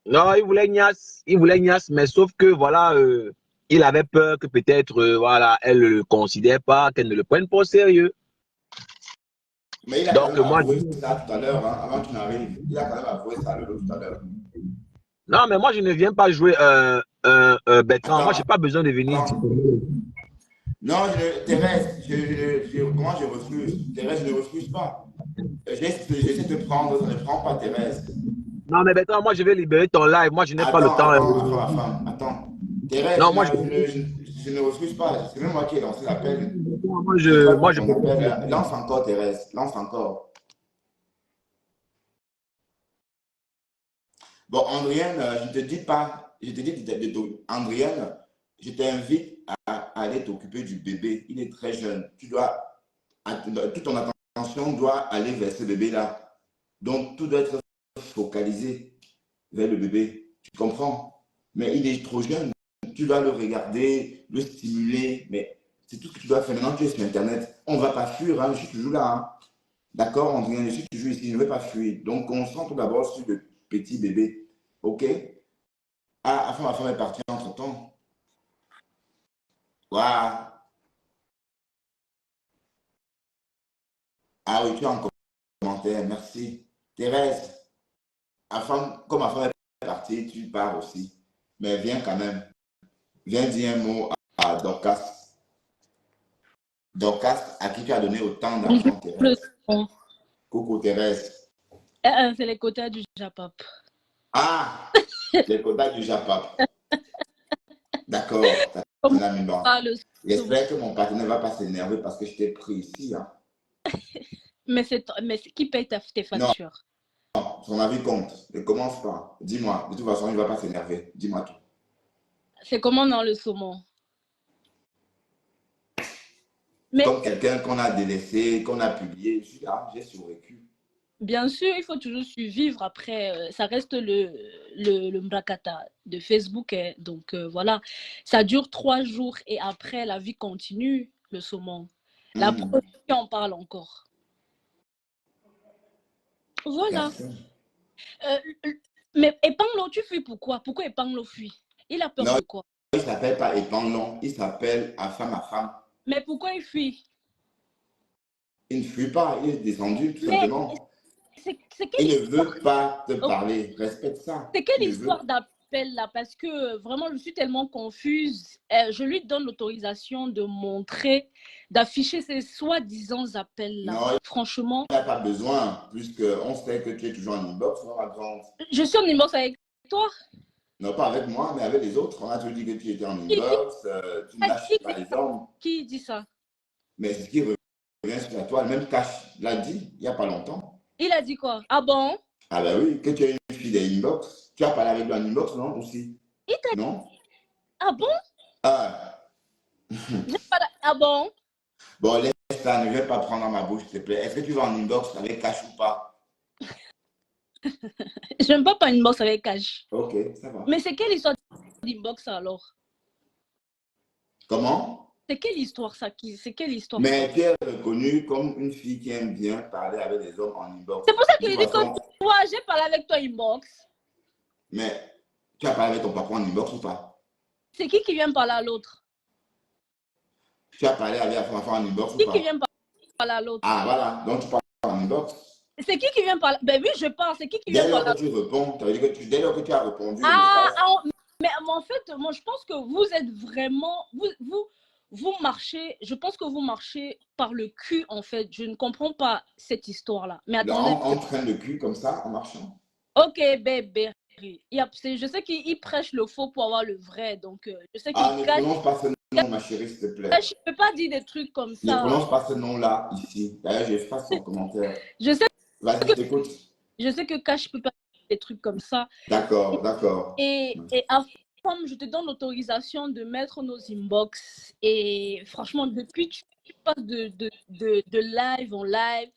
Non, il voulait Ignace, mais sauf que voilà, il avait peur que peut-être, voilà, elle ne le considère pas, qu'elle ne le prenne pas au sérieux. Mais il a quand Donc même moi, avoué ça tout à l'heure, hein, avant que tu n'arrives. Il a quand même avoué ça le tout à l'heure. non, mais moi je ne viens pas jouer Bertrand. Moi, Attends, j'ai pas besoin de venir. attends. Non, Thérèse, comment je refuse? Thérèse, je ne refuse pas. J'essaie de te prendre, ça ne prend pas, Thérèse. Non, mais Bertrand, moi je vais libérer ton live. Moi, je n'ai pas le Attends, temps. attends, ma femme, attends. Thérèse, Non, moi je ne refuse pas. C'est même moi qui ai lancé l'appel. Je je, crois moi, que je ton peux pas. appel, lance encore, Thérèse, lance encore. Bon, Andrienne, je ne te dis pas, je te dis, Andrienne, je t'invite à aller t'occuper du bébé. Il est très jeune. Toute ton attention doit aller vers ce bébé-là. Donc, tout doit être focalisé vers le bébé. Tu comprends? Mais il est trop jeune. Tu dois le regarder, le stimuler. Mais c'est tout ce que tu dois faire. Maintenant, tu es sur Internet. On ne va pas fuir. Hein. Je suis toujours là. Hein. D'accord, Andrienne, je suis toujours ici. Je ne vais pas fuir. Donc, concentre d'abord sur le petit bébé. OK? Ah, enfin, ma femme est partie entre-temps. Waouh. Ah oui, tu as un commentaire, merci. Thérèse, comme ma femme est partie, tu pars aussi. Mais viens quand même. Viens dire un mot à Dorcas. Dorcas, à qui tu as donné autant d'argent, Le Thérèse. son. Coucou, Thérèse. C'est les quotas du Japap. Ah, les quotas du Japap. D'accord, Comme c'est la même banque. ça, le J'espère que mon partenaire ne va pas s'énerver parce que je t'ai pris ici. Hein. Mais qui paye tes Non, factures? son avis compte. Ne commence pas. Dis-moi. De toute façon, il ne va pas s'énerver. Dis-moi tout. C'est comment dans le saumon? Mais Comme quelqu'un qu'on a délaissé, qu'on a publié, je suis là, j'ai survécu. bien sûr, il faut toujours survivre. Après, ça reste le mrakata de Facebook. Hein. Donc voilà, ça dure 3 jours et après, la vie continue, le saumon. La preuve, qui en parle encore. Voilà. Mais Epanglo, tu fuis pourquoi? Pourquoi Epanglo fuit? Il a peur Non, de quoi? il ne s'appelle pas Épandon, il s'appelle Afam Afam. Mais pourquoi il fuit? Il ne fuit pas, il est descendu tout Mais simplement. c'est Il quelle ne histoire? veut pas te parler, respecte ça. C'est quelle Il ne histoire veut... d'appel là? Parce que vraiment, je suis tellement confuse. Je lui donne l'autorisation de montrer, d'afficher ces soi-disant appels là. Non, Franchement, il n'a pas besoin, puisqu'on sait que tu es toujours en inbox, ma grande. je suis en inbox avec toi. Non, pas avec moi, mais avec les autres. On a toujours dit que tu étais en Qui, inbox, tu ne lâches pas les hommes. qui dit ça? Mais ce qui revient sur toi, même Cash l'a dit il n'y a pas longtemps. Il a dit quoi? Ah bon? Ah ben oui, que tu es une fille des inbox. Tu as parlé avec lui en inbox, non, aussi? Il t'a dit? Non? Ah bon? Ah, Ah bon? bon, laisse ça, ne viens pas prendre dans ma bouche, s'il te plaît. Est-ce que tu vas en inbox avec Cash ou pas? Je n'aime pas une inbox avec Cash. Ok, ça va. Mais c'est quelle histoire d'inbox alors? Comment? C'est quelle histoire ça? C'est quelle histoire? Mais tu es reconnue comme une fille qui aime bien parler avec les hommes en inbox. C'est pour ça que De je toute dis que façon, toi, j'ai parlé avec toi inbox. mais tu as parlé avec ton papa en inbox ou pas? C'est qui vient parler à l'autre? Tu as parlé avec la femme en inbox ou Qui pas? vient parler à l'autre? Ah, voilà, donc tu parles en inbox. C'est qui vient parler? Ben oui, je parle. C'est qui vient Dès lors parler? que tu réponds, ça veut dire que dès lors que tu as répondu au Ah, message. mais en fait, moi, je pense que vous êtes vraiment... Vous marchez... Je pense que vous marchez par le cul, en fait. Je ne comprends pas cette histoire-là. Mais attendez. En train de cul comme ça, en marchant. Ok, bébé. Je sais qu'il prêche le faux pour avoir le vrai. Donc, je sais qu'il Ah, ne prononce pas ce nom, ma chérie, s'il te plaît. Je ne peux pas dire des trucs comme ça. Ne prononce pas ce nom-là ici. D'ailleurs, j'efface son commentaire. Je sais Vas-y, je t'écoute. Je sais que Cash peut pas dire des trucs comme ça. D'accord, d'accord. Et comme je te donne l'autorisation de mettre nos inbox. Et franchement, depuis que tu passes de live en live,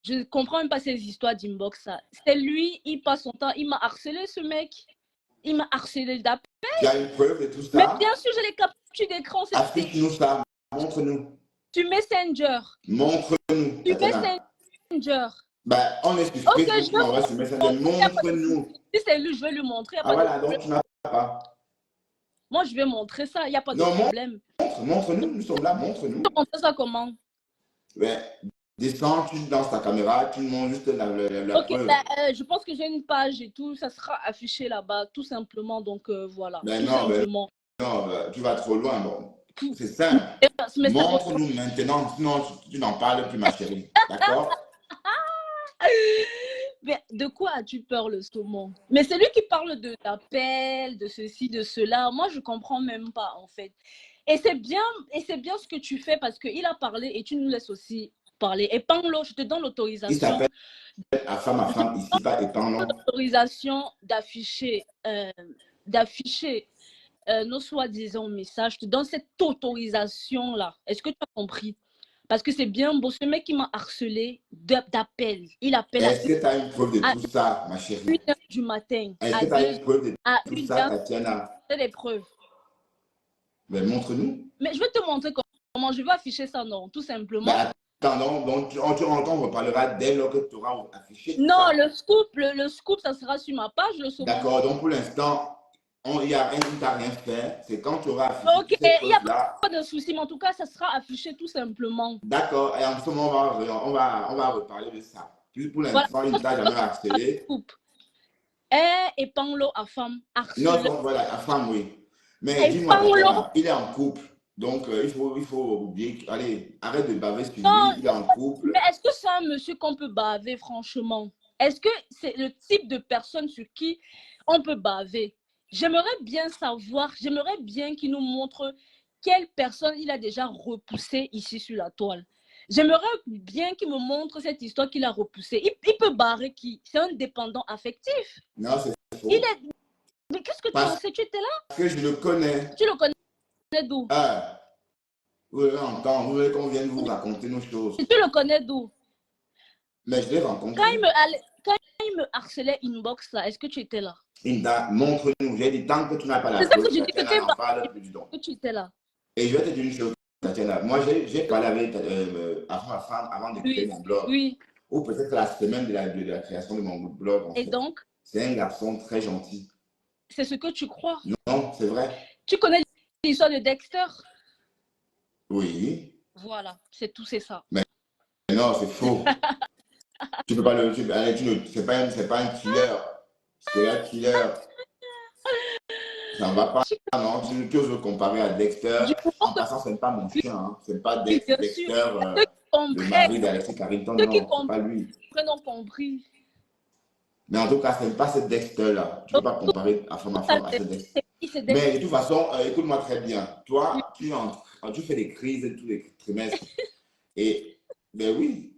je ne comprends même pas ces histoires d'inbox. C'est lui, il passe son temps, il m'a harcelé ce mec. Il m'a harcelé d'appel. Tu as une preuve de tout ça? Mais bien sûr, j'ai les captures d'écran. Affiche-nous ça. Montre-nous. Tu Messenger. Montre-nous. Tu Messenger. Ben, on est sur Ok, Facebook, on va sur Messenger. Montre-nous. Si c'est lui, je vais lui montrer. Ah voilà, donc tu n'as pas. Moi, je vais montrer ça. Il n'y a pas de problème. Montre-nous. Nous sommes là, montre-nous. Tu montrer ça comment? Ben, descends, tu lances ta caméra, tu montres juste la ok, preuve. Je pense que j'ai une page et tout. Ça sera affiché là-bas, tout simplement. Donc, voilà. Ben tout non, simplement. tu vas trop loin. Bon. C'est simple. Montre-nous maintenant, sinon tu n'en parles plus, ma chérie. D'accord? Mais de quoi as-tu peur, le saumon? Mais c'est lui qui parle de l'appel, de ceci, de cela. Moi, je comprends même pas, en fait. Et c'est bien ce que tu fais parce qu'il a parlé et tu nous laisses aussi parler. Et Panglo, je te donne l'autorisation. Il s'appelle à femme ici, pas étant l'autorisation d'afficher nos soi-disant messages. Je te donne cette autorisation-là. Est-ce que tu as compris? Parce que c'est bien beau. Ce mec qui m'a harcelé d'appel. Il appelle Est-ce que tu as une preuve de tout ça, ma chérie? 1h du matin. Est-ce que tu as une preuve de tout ça, Tatiana? C'est des preuves. Mais montre-nous. Mais je vais te montrer comment je vais afficher ça, non, tout simplement. Ben, attends, donc on reparlera dès lors que tu auras affiché. Non, ça. Le scoop, ça sera sur ma page. D'accord, donc pour l'instant, il y a rien qui t'a rien fait. C'est quand tu auras affiché Ok, toutes ces il n'y a preuves-là. pas de souci, mais en tout cas, ça sera affiché tout simplement. D'accord, et en ce moment, on va reparler de ça. Puis pour Voilà, l'instant, il ne t'a jamais harcelé. coupe. Et Panglo à femme, Non, harceleur. non, voilà, la femme, oui. Mais Et dis-moi, Panglo, Tatiana, il est en couple. Donc, il faut oublier. Allez, arrête de baver sur non, lui. Il est en couple. mais est-ce que c'est un monsieur qu'on peut baver, franchement? Est-ce que c'est le type de personne sur qui on peut baver? J'aimerais bien savoir, j'aimerais bien qu'il nous montre quelle personne il a déjà repoussé ici sur la toile. J'aimerais bien qu'il me montre cette histoire qu'il a repoussée. Il peut barrer qui? C'est un dépendant affectif. Non, c'est Il faux. est... Mais qu'est-ce que tu en Parce sais? Tu étais là? que je le connais. Tu le connais d'où? Ah, vous voulez entendre, vous voulez qu'on vienne vous raconter nos choses. Tu le connais d'où? Mais je l'ai Quand rencontré. quand il me harcelait inbox là, est-ce que tu étais là? Inda, montre-nous. J'ai dit, tant que tu n'as pas la C'est ça que preuve, je dis que Tatiana n'en parle plus du don. tu étais là. Et je vais te dire une chose, Tatiana. Moi, j'ai parlé avec avant ma femme avant de créer Oui, mon blog. oui. Ou peut-être la semaine de la création de mon blog, en Et fait. donc, C'est un garçon très gentil. c'est ce que tu crois. Non, c'est vrai. Tu connais l'histoire de Dexter? Oui. Voilà, c'est tout, c'est ça. Mais non, c'est faux. Tu peux pas le. C'est pas un killer. C'est un killer. Ça ne va pas. Non, tu oses le comparer à Dexter. Du En moment que passant, ce n'est pas mon chien. Hein. Ce n'est pas oui, bien sûr, Dexter, ceux qui le comprennent, mari d'Alexis Carrington. ceux qui Non, c'est pas lui. comprennent ont compris. Mais en tout cas, ce n'est pas ce Dexter-là. Tu ne peux pas comparer à femme à ce Dexter. C'est Mais de toute façon, écoute-moi très bien. oui. Toi, tu fais des crises tous les trimestres. Et, ben oui,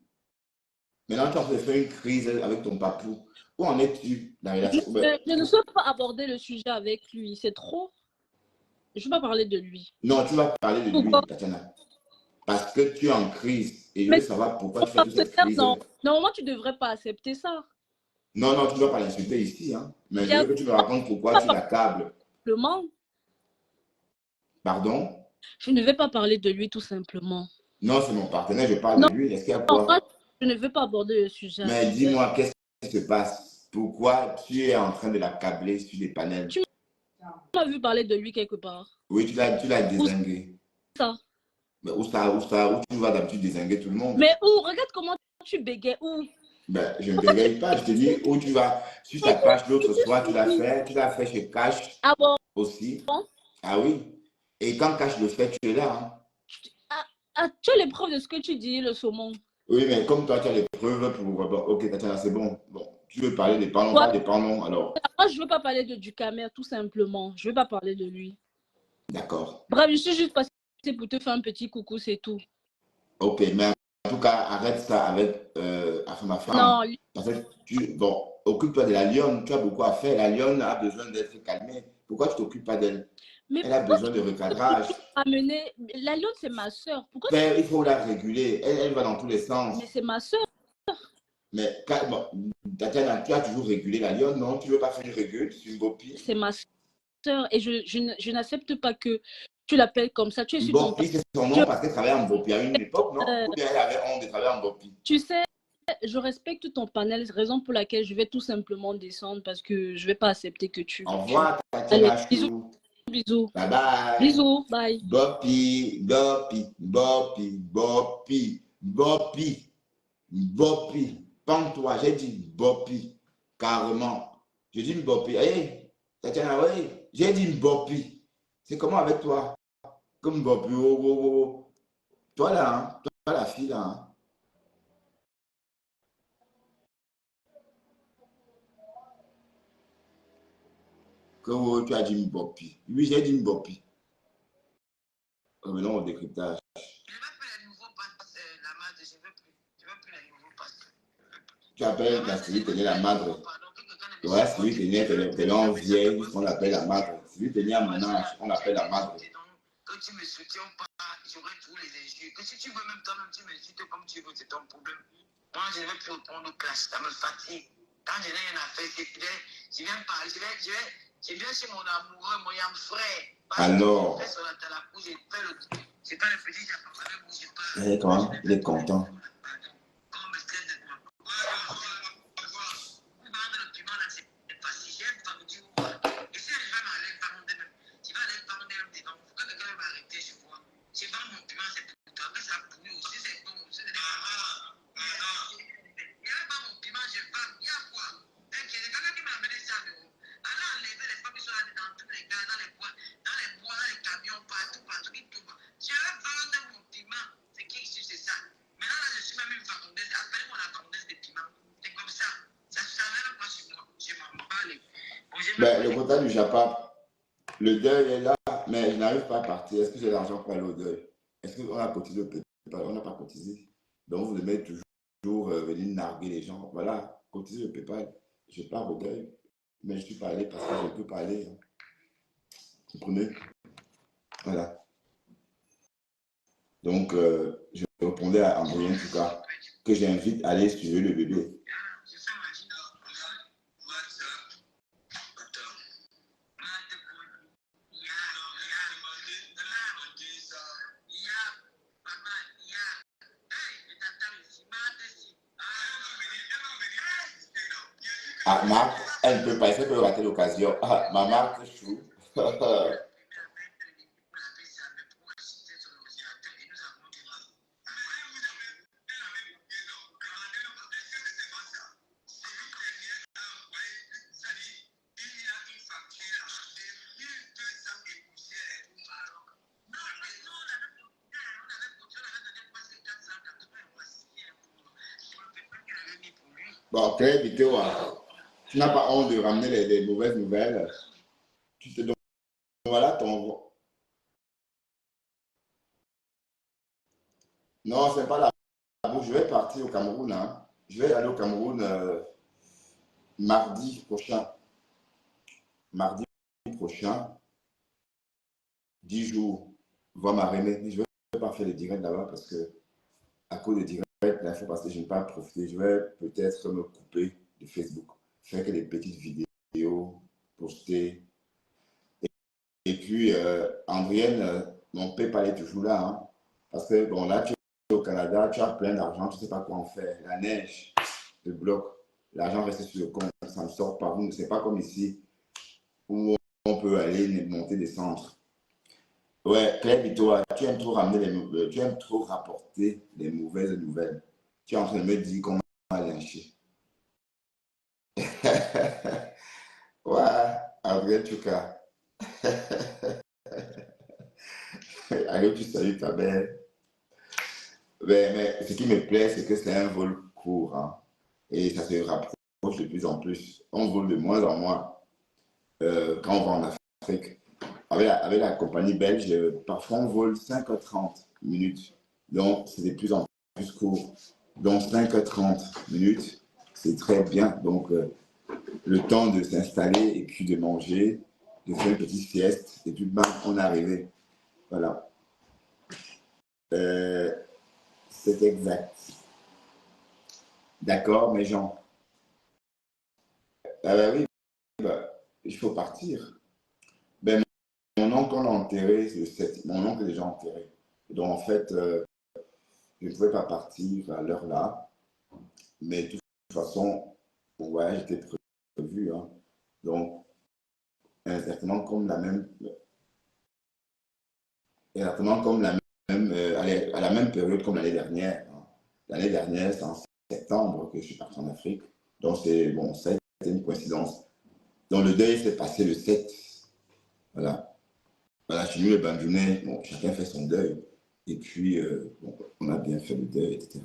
maintenant tu es en train de faire une crise avec ton papou. Où en es-tu dans la relation? Je ne souhaite pas aborder le sujet avec lui, c'est trop. Je ne veux pas parler de lui. Non, tu vas parler de lui, Pourquoi? Tatiana. Parce que tu es en crise. Et je veux Mais savoir pourquoi tu fais toute cette crise. non, normalement, tu ne devrais pas accepter ça. Non, non, tu ne dois pas l'insulter ici. Hein. Mais je Bien veux que tu me racontes pourquoi tu l'accables. simplement, Pardon? je ne vais pas parler de lui tout simplement. Non, c'est mon partenaire, je parle Non, de lui. Est-ce qu'il y a moi, quoi? je ne veux pas aborder le sujet. Mais dis-moi, qu'est-ce qui se passe? Pourquoi tu es en train de l'accabler sur des panels? Tu m'as vu parler de lui quelque part. Oui, tu l'as dézingué. Ça. Mais où tu vas d'habitude dézinguer tout le monde? Mais où? Regarde comment tu bégayes. Où? Ben, je ne bégaye pas, je te dis où tu vas. Sur ta page l'autre soir, tu l'as fait chez Cash Ah bon? aussi. Ah oui. Et quand Cash le fait, tu es là. Hein. Tu as les preuves de ce que tu dis, le saumon. Oui, mais comme toi, tu as les preuves pour. Bon, ok, Tatiana, c'est bon. Bon, tu veux parler des parlons, Ouais. parle des parlons, alors. Moi, je ne veux pas parler de Ducamer, tout simplement. Je ne veux pas parler de lui. D'accord. Bref, je suis juste passée pour te faire un petit coucou, c'est tout. Ok, mais en tout cas, arrête ça avec ma femme. Non, Parce que bon, occupe-toi de la lionne, tu as beaucoup à faire. La lionne a besoin d'être calmée. Pourquoi tu ne t'occupes pas d'elle? mais Elle a besoin de recadrage. amener... La lionne, c'est ma soeur. Pourquoi Ben, il faut la réguler. Elle va dans tous les sens. Mais c'est ma soeur. Mais bon, Tatiana, tu as toujours régulé la lionne, non? Tu ne veux pas faire une régule sur une Bopi? C'est ma soeur. Et je n'accepte pas que tu l'appelles comme ça. Tu es sur ton... Bopi, c'est son nom parce qu'elle travaillait en Bopi à une époque, non? Ou bien elle avait honte de travailler en Bopi? Tu sais, je respecte ton panel, raison pour laquelle je vais tout simplement descendre parce que je ne vais pas accepter que tu... Au revoir, Tatiana. Allez, bisous. Bisous. Bye bye. Bisous. Bye. Bopi, Bopi, Bopi, Bopi, Bopi, Bopi. Pends-toi, j'ai dit Bopi, carrément. J'ai dit Bopi. Hey, Tatiana, oui, j'ai dit Bopi. C'est comment avec toi? Comme Bopi, oh, oh, oh. Toi là, hein? Toi la fille là. Hein? Que oh, tu as dit Bopi. Oui, j'ai dit Bopi. Revenons au décryptage. Tu appelles la série télé la madre. Ouais, celui qui est télé en vieille, on l'appelle la madre. Celui qui est à mon âge, on l'appelle la madre. Que tu me soutiens pas, j'aurai tous les injures. Que si tu veux même toi-même, tu m'insultes comme tu veux, c'est ton problème. Moi, je ne vais plus répondre aux classes, ça me fatigue. Quand je n'ai rien à faire, je viens parler, je viens chez mon amoureux, mon yam frère. Alors, c'est pas le petit chapeau, je parle. hey, comment il est content. Ben, le quota du Japon, le deuil est là, mais je n'arrive pas à partir. Est-ce que j'ai l'argent pour aller au deuil? Est-ce qu'on a cotisé au PayPal? On n'a pas cotisé. Donc, vous devez toujours venir narguer les gens. Voilà, cotiser au PayPal. Je pars au deuil, mais je ne suis pas allé parce que je ne peux pas aller. Vous comprenez? Voilà. Donc, je répondais à André, en tout cas, que j'invite à aller suivre le bébé. Ah, Marc, elle ne peut pas, elle peut rater l'occasion. Ah, ma marque chou. Bon, Claire Vito, tu n'as pas honte de ramener les mauvaises nouvelles. Tu te donnes, voilà ton... Non, c'est pas la bouche. Je vais partir au Cameroun. Hein. Je vais aller au Cameroun mardi prochain. Mardi prochain, 10 jours, voir ma reine. Je ne vais pas faire les directs là-bas parce que, à cause des directs, là, il faut passer, je ne vais pas profiter. Je vais peut-être me couper de Facebook, faire que des petites vidéos, poster. Et puis, Andrienne, mon PayPal est toujours là. Hein, parce que, bon, là, tu es au Canada, tu as plein d'argent, tu ne sais pas quoi en faire. La neige te bloque. L'argent reste sur le compte, ça ne sort pas. Vous, c'est pas comme ici où on peut aller monter, descendre. Ouais, Claire Bitoa, tu aimes trop tu aimes trop rapporter les mauvaises nouvelles. Tu es en train de me dire qu'on m'a lynché. Ouais, André Tuka. Allez, tu salues ta belle. Mais ce qui me plaît, c'est que c'est un vol court. Hein, et ça se rapproche de plus en plus. On vole de moins en moins quand on va en Afrique. Avec la compagnie belge, parfois on vole 5h30 minutes. Donc, c'est de plus en plus court. Donc, 5h30 minutes, c'est très bien. Donc, le temps de s'installer et puis de manger, de faire une petite sieste, et puis bam, on est arrivé. Voilà. C'est exact. D'accord, mes gens. Oui, bah, il faut partir. Ben, mon oncle, on l'a enterré le 7. Mon oncle est déjà enterré. Donc, en fait, je ne pouvais pas partir à l'heure là. Mais de toute façon, ouais, j'étais prévu. Hein. Donc, exactement comme la même à la même période comme l'année dernière. Hein. L'année dernière, c'est en septembre que je suis parti en Afrique. Donc, c'est bon, c'est une coïncidence. Donc, le deuil s'est passé le 7. Voilà. Voilà, chez nous, le Banjounais, bon, chacun fait son deuil. Et puis, bon, on a bien fait le deuil, etc.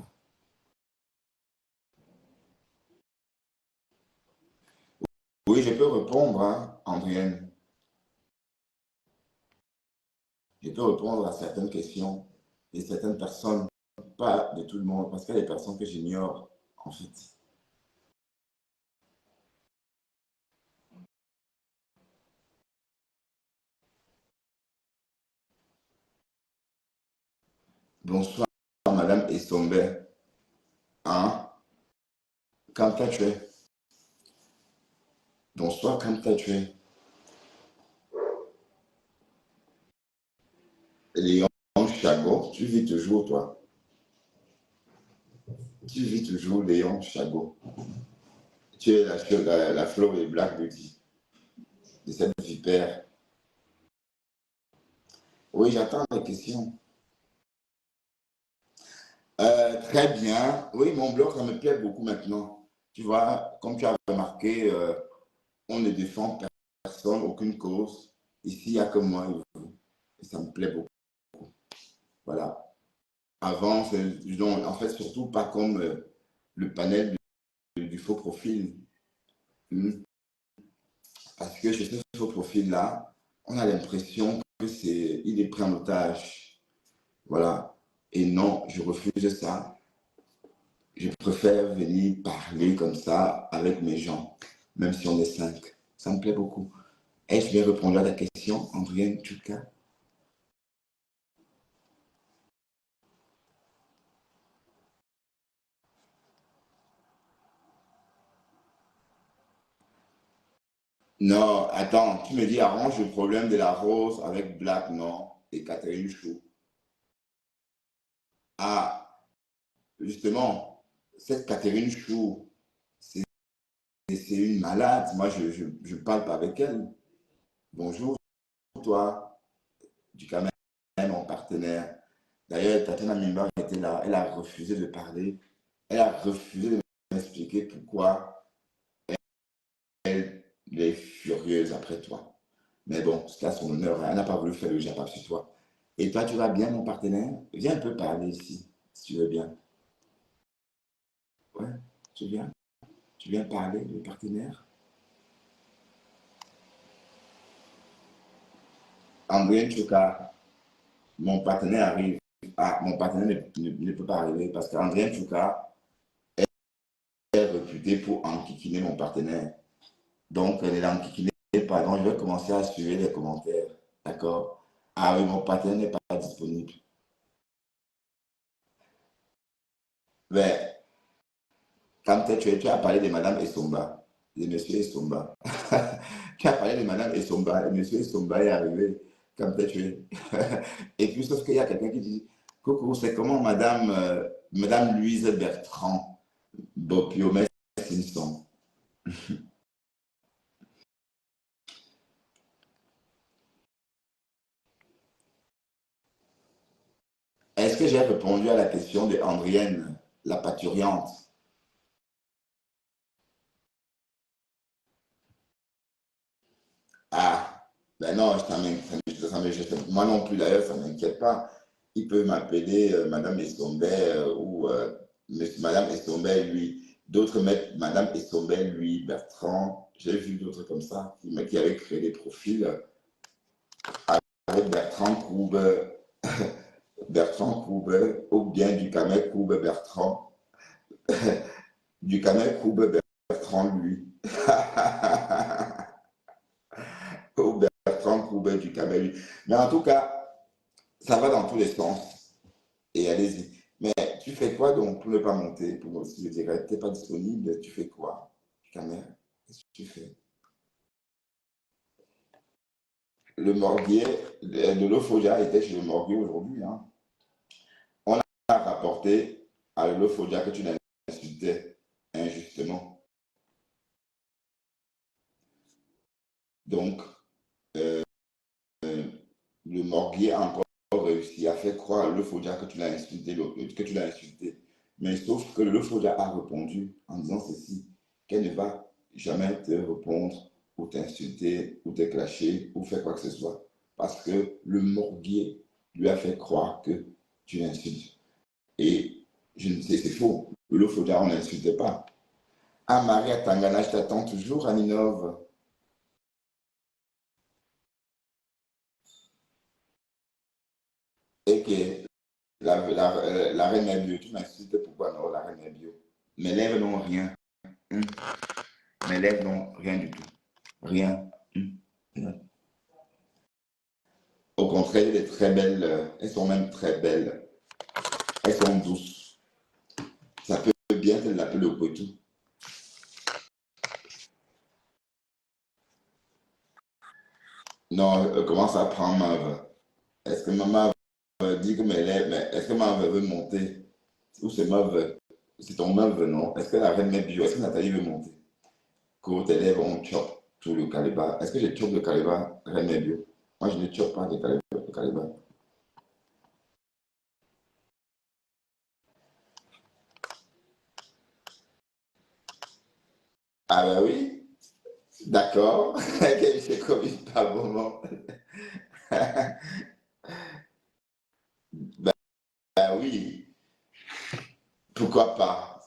Oui, je peux répondre, hein, Andrienne. Je peux répondre à certaines questions de certaines personnes, pas de tout le monde, parce qu'il y a des personnes que j'ignore, en fait. Bonsoir, Madame Estombe. Hein? Quand tu es? Bonsoir, quand tu es? Léon Chagot, tu vis toujours, toi. Tu vis toujours, Léon Chagot. Tu es la fleur et Black Beauty de cette vipère. Oui, j'attends les questions. Très bien. Oui, mon blog, ça me plaît beaucoup maintenant. Tu vois, comme tu as remarqué, on ne défend personne, aucune cause. Ici, il n'y a que moi et vous. Et ça me plaît beaucoup. Voilà. Avant, en fait, surtout pas comme le panel du faux profil. Parce que chez ce faux profil-là, on a l'impression qu'il est pris en otage. Voilà. Et non, je refuse ça. Je préfère venir parler comme ça avec mes gens, même si on est 5. Ça me plaît beaucoup. Est-ce que je vais répondre à ta question, Andrienne Tchouka? Non, attends, tu me dis arrange le problème de la rose avec Black, non, et Catherine Chou. Ah, justement, cette Catherine Chou, c'est une malade. Moi, je parle pas avec elle. Bonjour, toi, du Cameroun, mon partenaire. D'ailleurs, Tatiana Mimba était là. Elle a refusé de parler. Elle a refusé de m'expliquer pourquoi elle est furieuse après toi. Mais bon, c'est à son honneur. Elle n'a pas voulu faire le jabab sur toi. Et toi, tu vas bien, mon partenaire? Viens un peu parler ici, si tu veux bien. Ouais, tu viens? Tu viens parler, le partenaire? André Chouka, mon partenaire arrive. Ah, mon partenaire ne peut pas arriver parce qu'André Chouka est réputé pour enquiquiner mon partenaire. Donc, elle est enquiquinée. Pardon, je vais commencer à suivre les commentaires. D'accord? Ah oui, mon partenaire n'est pas disponible. Mais, quand tu as parlé de Madame Essomba, de Monsieur Essomba. Tu as parlé de Madame Essomba et Monsieur Essomba est arrivé. Comme tu es. Et puis, sauf qu'il y a quelqu'un qui dit coucou, c'est comment Madame Louise Bertrand, Bopiomé Simpson. Est-ce que j'ai répondu à la question de Andrienne, la parturiente? Ah, ben non, moi non plus d'ailleurs, ça ne m'inquiète pas. Il peut m'appeler Madame Estombet ou Madame Estombet, lui. D'autres mettent Madame Estombet, lui, Bertrand. J'ai vu d'autres comme ça qui avaient créé des profils avec Bertrand Coube, Bertrand Coube, ou bien du Camel Coube Bertrand, du Camel Coube Bertrand, lui. Ou Bertrand Coube du Camel, lui. Mais en tout cas, ça va dans tous les sens. Et allez-y. Mais tu fais quoi donc pour ne pas monter? Pour, si je dirais, tu n'es pas disponible, tu fais quoi? Caméra, qu'est-ce que tu fais? Le morguier de l'Ophodia était chez le morguier aujourd'hui. Hein. On a rapporté à l'Ophodia que tu l'insultais injustement. Donc, le morguier a encore réussi à faire croire à l'Ophodia que tu l'as insulté, que tu l'as insulté. Mais sauf que l'Ophodia a répondu en disant ceci, qu'elle ne va jamais te répondre ou t'insulter ou te clasher ou faire quoi que ce soit. Parce que le morguier lui a fait croire que tu l'insultes. Et je ne sais, c'est faux. L'Ophodia, on ne l'insultait pas. Ah, Maria Tangana, je t'attends toujours à Ninove. Et que la reine est bio. Tu m'insultes pourquoi non, la reine est bio. Mes lèvres n'ont rien. Mes lèvres n'ont rien du tout. Rien. Au contraire, elle est très belle. Elles sont même très belles. Elles sont douces. Ça peut bien te l'appeler le poitou. Non, commence à prendre ma. Est-ce que maman dit que mes lèvres. Mais est-ce que maman veut monter? Ou c'est ma. C'est ton meuf, non? Est-ce que la reine est bio? Est-ce que Nathalie veut monter? Cours tes lèvres, on chope tout le calibre. Est-ce que je chope le calibre? Reine est bio. Moi, je ne chope pas le calibre. Ah ben oui, d'accord. J'ai commis pas moment. Ben oui, pourquoi pas.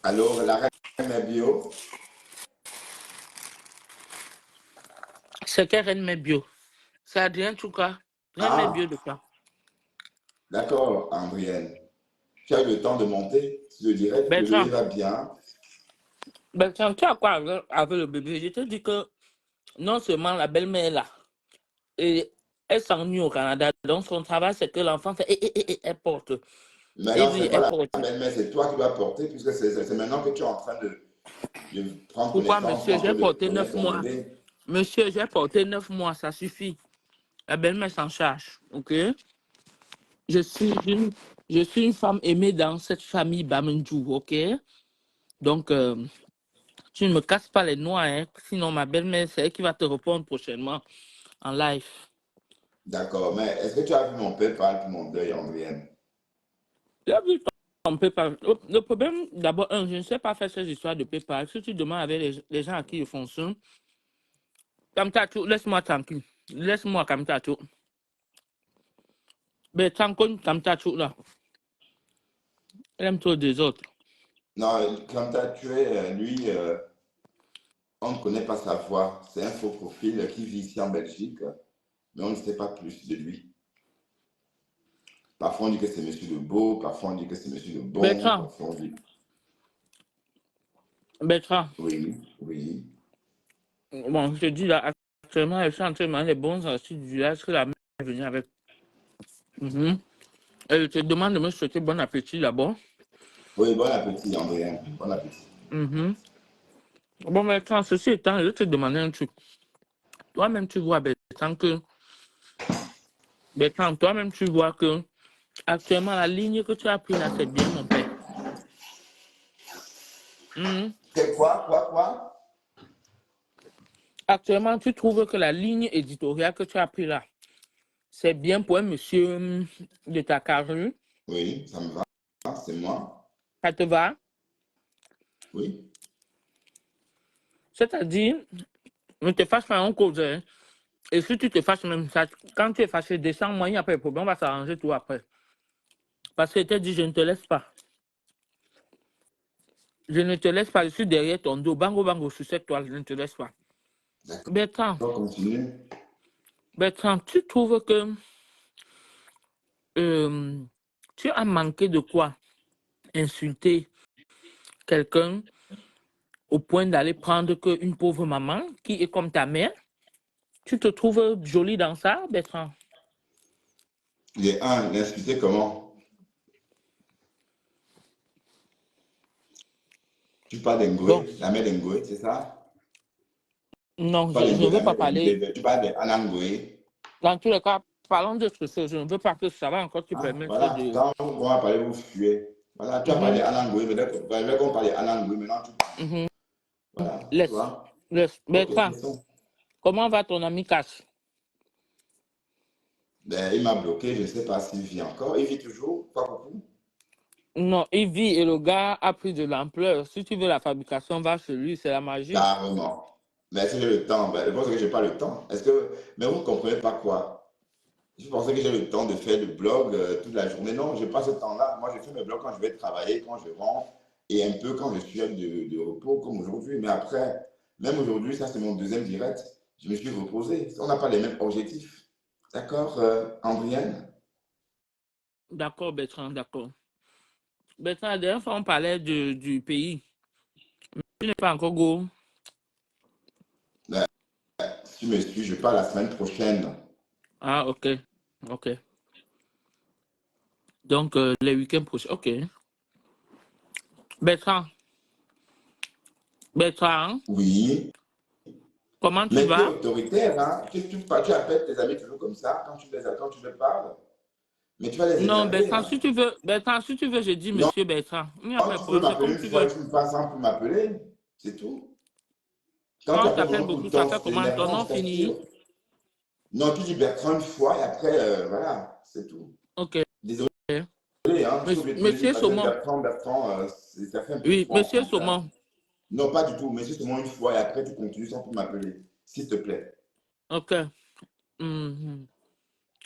Alors, la reine mes bio. C'est qu'elle Reine mes bio. C'est Adrien Chouka. Reine mes bio de Ah, quoi? d'accord, Andrienne. Tu as eu le temps de monter sur le direct, le bébé Bertrand, va bien. Bertrand, tu as quoi avec le bébé? Je te dis que non seulement la belle-mère est là, et elle s'ennuie au Canada. Donc son travail, c'est que l'enfant fait elle porte. Mais Et non, ce puis n'est pas elle la porte. belle-mère, c'est toi qui dois porter, puisque c'est maintenant que tu es en train de prendre Pourquoi, connaissance, monsieur? en train J'ai de porté connaître 9 ton mois. bébé. Monsieur, j'ai porté 9 mois, ça suffit. La belle-mère s'en charge, ok? Je suis une, je suis une femme aimée dans cette famille Bamendjou, ok? Donc, tu ne me casses pas les noix, hein? Sinon ma belle-mère, c'est elle qui va te répondre prochainement en live. D'accord, mais est-ce que tu as vu mon PayPal pour mon deuil, Andrienne? Tu as vu ton PayPal? Le problème, d'abord, je ne sais pas faire ces histoires de PayPal. Si tu demandes avec les gens à qui ils font ça, Kamtatou, laisse-moi tranquille. Laisse-moi Kamtatou. Mais tant qu'on Kamtatou là, elle aime trop des autres. Non, quand tu as tué, lui, on ne connaît pas sa voix. C'est un faux profil qui vit ici en Belgique, mais on ne sait pas plus de lui. Parfois on dit que c'est Monsieur de Beau, parfois on dit que c'est Monsieur de Bon, Bertrand, parfois on dit... Bertrand, Oui, oui. bon, je te dis là, actuellement, elle est en train de manger les bons astuces du village que la mère est venue avec. Mhm. Elle te demande de me souhaiter bon appétit d'abord. Oui, bon appétit, Andréen. Bon appétit. Mhm. Bon, Bertrand, ceci étant, je vais te demander un truc. Toi-même, tu vois, Bertrand, toi-même, tu vois que actuellement, la ligne que tu as prise là, c'est bien, mon père. Mhm. C'est quoi? Actuellement, tu trouves que la ligne éditoriale que tu as prise là, c'est bien pour un monsieur de ta carrure. Oui, ça me va. C'est moi. Ça te va? Oui. C'est-à-dire, ne te fâche pas en cause. Hein. Et si tu te fâches même ça, quand tu es fâché, descends-moi, il n'y a pas de problème, on va s'arranger tout après. Parce que tu dit, je ne te laisse pas. Je ne te laisse pas, je suis derrière ton dos. Bango, bango, sur cette toile, je ne te laisse pas. D'accord, Bertrand, continue. Tu trouves que euh, tu as manqué de quoi insulter quelqu'un au point d'aller prendre une pauvre maman qui est comme ta mère? Tu te trouves jolie dans ça, Bertrand? Les un, l'insulter comment? Tu parles Bon, d'Engoué, la mère d'Engoué, c'est ça? non, Tu parles je ne d'Engoué, veux la pas mère parler. d'Engoué. Tu parles d'Anangoué. Dans tous les cas, parlons d'autre chose. Je ne veux pas que ça va encore te Ah, permettre voilà, de... quand on va parler, vous fuyez. Voilà, tu as parlé Mhm, d'Anangoué, mais dès qu'on parle d'Anangoué, maintenant tu parles. mhm. Voilà, tu Laisse. vois? Laisse. Ok, Bertrand, laissons. comment va ton ami Cash? Ben, il m'a bloqué, je ne sais pas s'il vit encore. Il vit toujours, pas beaucoup. Non, il vit et le gars a pris de l'ampleur. Si tu veux la fabrication, va chez lui, c'est la magie. Carrément. Mais est-ce que j'ai le temps? Ben, je pense que je n'ai pas le temps. Mais vous ne comprenez pas quoi? Je pensais que j'ai le temps de faire le blog toute la journée. Non, je n'ai pas ce temps-là. Moi, je fais mes blogs quand je vais travailler, quand je rentre, et un peu quand je suis de repos, comme aujourd'hui. Mais après, même aujourd'hui, ça c'est mon deuxième direct, je me suis reposé. On n'a pas les mêmes objectifs. D'accord, Andrienne? D'accord, Bertrand, d'accord. Bertrand, la dernière fois, on parlait du pays. Tu n'es pas encore go. Ben, si tu me suis, je pars la semaine prochaine. Ah, ok. Ok. Donc, les week-ends prochains. Ok. Bertrand, Bertrand, Oui. comment tu Mais tu es vas? autoritaire, hein? Tu appelles tes amis toujours comme ça quand tu les parles. Mais tu vas les Non, énerver, Bertrand, hein? si tu veux, je dis Non, monsieur Bertrand. Il n'y a pas de tu peux problème, c'est m'appeler comme une tu fois, veux. une fois sans plus m'appeler. C'est tout. Quand Quand tu on appelles mon t'appelle nom tout beaucoup, le ça temps, fait c'est comment? Ton énervant, nom je t'assure. fini? Non, tu dis Bertrand une fois et après, voilà, c'est tout. Ok. Désolé, hein, je suis obligé de te dire Monsieur parce que Saumon. Bertrand, ça fait un peu Oui, trop monsieur entendre ça. Saumon. Non, pas du tout, mais c'est seulement une fois et après, tu continues sans plus m'appeler. S'il te plaît. Ok. Mhm.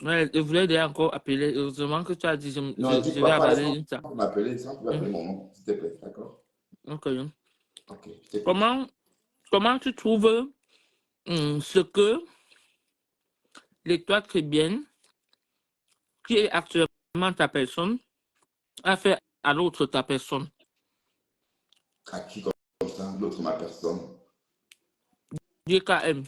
Ouais, je voulais déjà encore appeler. Heureusement que tu as dit, Non, dis je vais pas avaler sans ça. plus m'appeler mon nom, s'il te plaît, d'accord? Ok. Ok, je t'écoute. Comment tu trouves ce que l'étoile chrétienne, qui est actuellement ta personne, a fait à l'autre ta personne? À qui comme ça? L'autre, ma personne. DKM.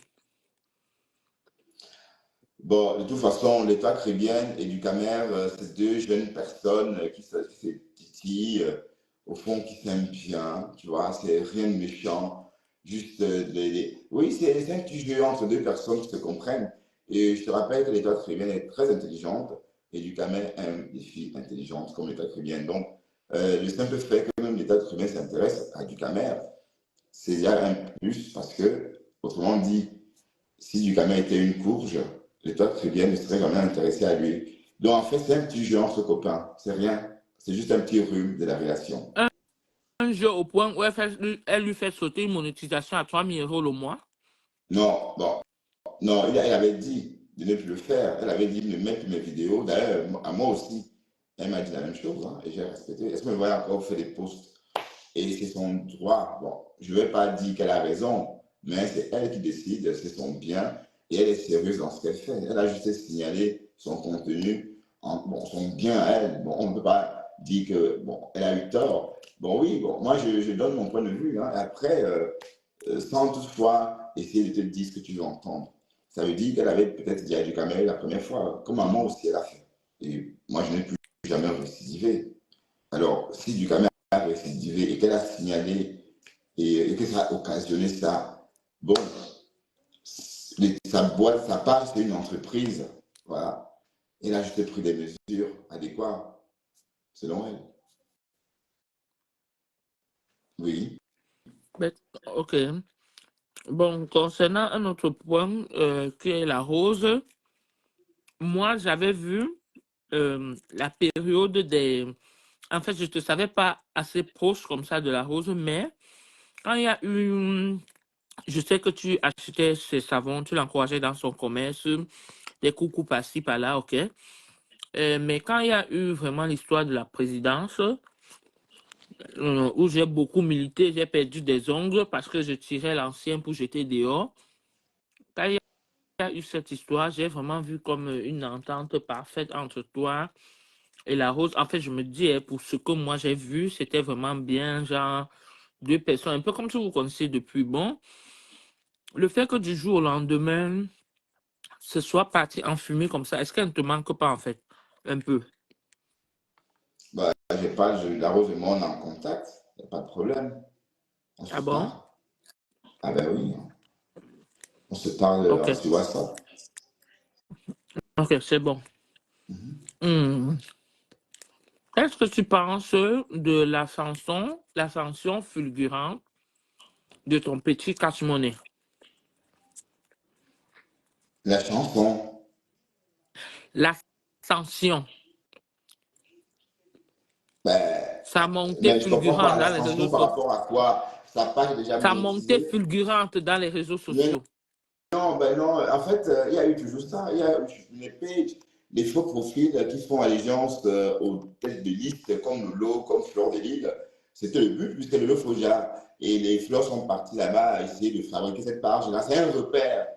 Bon, de toute façon, l'État chrétien et du Camer, c'est deux jeunes personnes qui se titillent, au fond, qui s'aiment bien, tu vois, c'est rien de méchant. Juste, oui, c'est un petit jeu entre deux personnes qui se comprennent. Et je te rappelle que l'État chrétien est très intelligente et du Camer aime des filles intelligentes comme l'État chrétien. Donc, le simple fait que même l'État chrétien s'intéresse à du Camer, c'est déjà un plus parce que, autrement dit, si Ducamin était une courge, l'État chrétien ne serait jamais intéressé à lui. Donc en fait, c'est un petit jeu entre copains. C'est rien. C'est juste un petit rhume de la relation. Un jeu au point où elle lui fait sauter une monétisation à 3 000 € le mois. Non, bon, non, elle avait dit de ne plus le faire. Elle avait dit de ne mettre plus mes vidéos. D'ailleurs, à moi aussi, elle m'a dit la même chose, hein, et j'ai respecté. Est-ce que vous voyez encore faire des posts? Et c'est son droit. Bon, je ne vais pas dire qu'elle a raison, mais c'est elle qui décide, c'est son bien, et elle est sérieuse dans ce qu'elle fait. Elle a juste signalé son contenu, bon, son bien à elle. Bon, on ne peut pas dire que, bon, elle a eu tort. Bon, oui, bon, moi, je donne mon point de vue. Hein. Après, sans toutefois essayer de te dire ce que tu veux entendre. Ça veut dire qu'elle avait peut-être dit à du camel la première fois, comme à moi aussi elle a fait. Et moi, je n'ai plus jamais récidivé. Alors, si du camel a récidivé et qu'elle a signalé et que ça a occasionné ça, bon, sa boîte, sa part, c'est une entreprise. Voilà. Elle a juste pris des mesures adéquates, selon elle. Oui. Ok. Bon, concernant un autre point qui est la rose, moi, j'avais vu la période des... En fait, je ne te savais pas assez proche comme ça de la rose, mais quand il y a eu... Je sais que tu achetais ses savons, tu l'encourageais dans son commerce, des coucous par-ci, par-là, ok. Mais quand il y a eu vraiment l'histoire de la présidence, où j'ai beaucoup milité, j'ai perdu des ongles parce que je tirais l'ancien pour jeter dehors. Quand il y a eu cette histoire, j'ai vraiment vu comme une entente parfaite entre toi et la rose. En fait, je me dis, pour ce que moi j'ai vu, c'était vraiment bien, genre, deux personnes, un peu comme si vous connaissez depuis. Bon, le fait que du jour au lendemain, ce soit parti en fumée comme ça, est-ce qu'elle ne te manque pas, en fait, un peu? Bah, la rose et moi, on est en contact. Il n'y a pas de problème. On se Ah bon? parle. Ah ben oui. On se parle Ok, sur WhatsApp. ok, c'est bon. Hmm. Qu'est-ce que tu penses de l'ascension fulgurante de ton petit cache-monnaie? La chanson, L'ascension, ben, sa montée mais je comprends pas. fulgurante La dans les chanson réseaux par sociaux. rapport à quoi? Sa page est déjà Sa montée monétisée. fulgurante dans les réseaux Mais sociaux. non, ben non. En fait, il y a eu toujours ça. Il y a eu les pages, les faux profils qui font allégeance aux têtes de liste comme Lolo, comme Fleur de Lille. C'était le but, puisque Lolo Foja et les fleurs sont partis là-bas à essayer de fabriquer cette page. Là, c'est un repère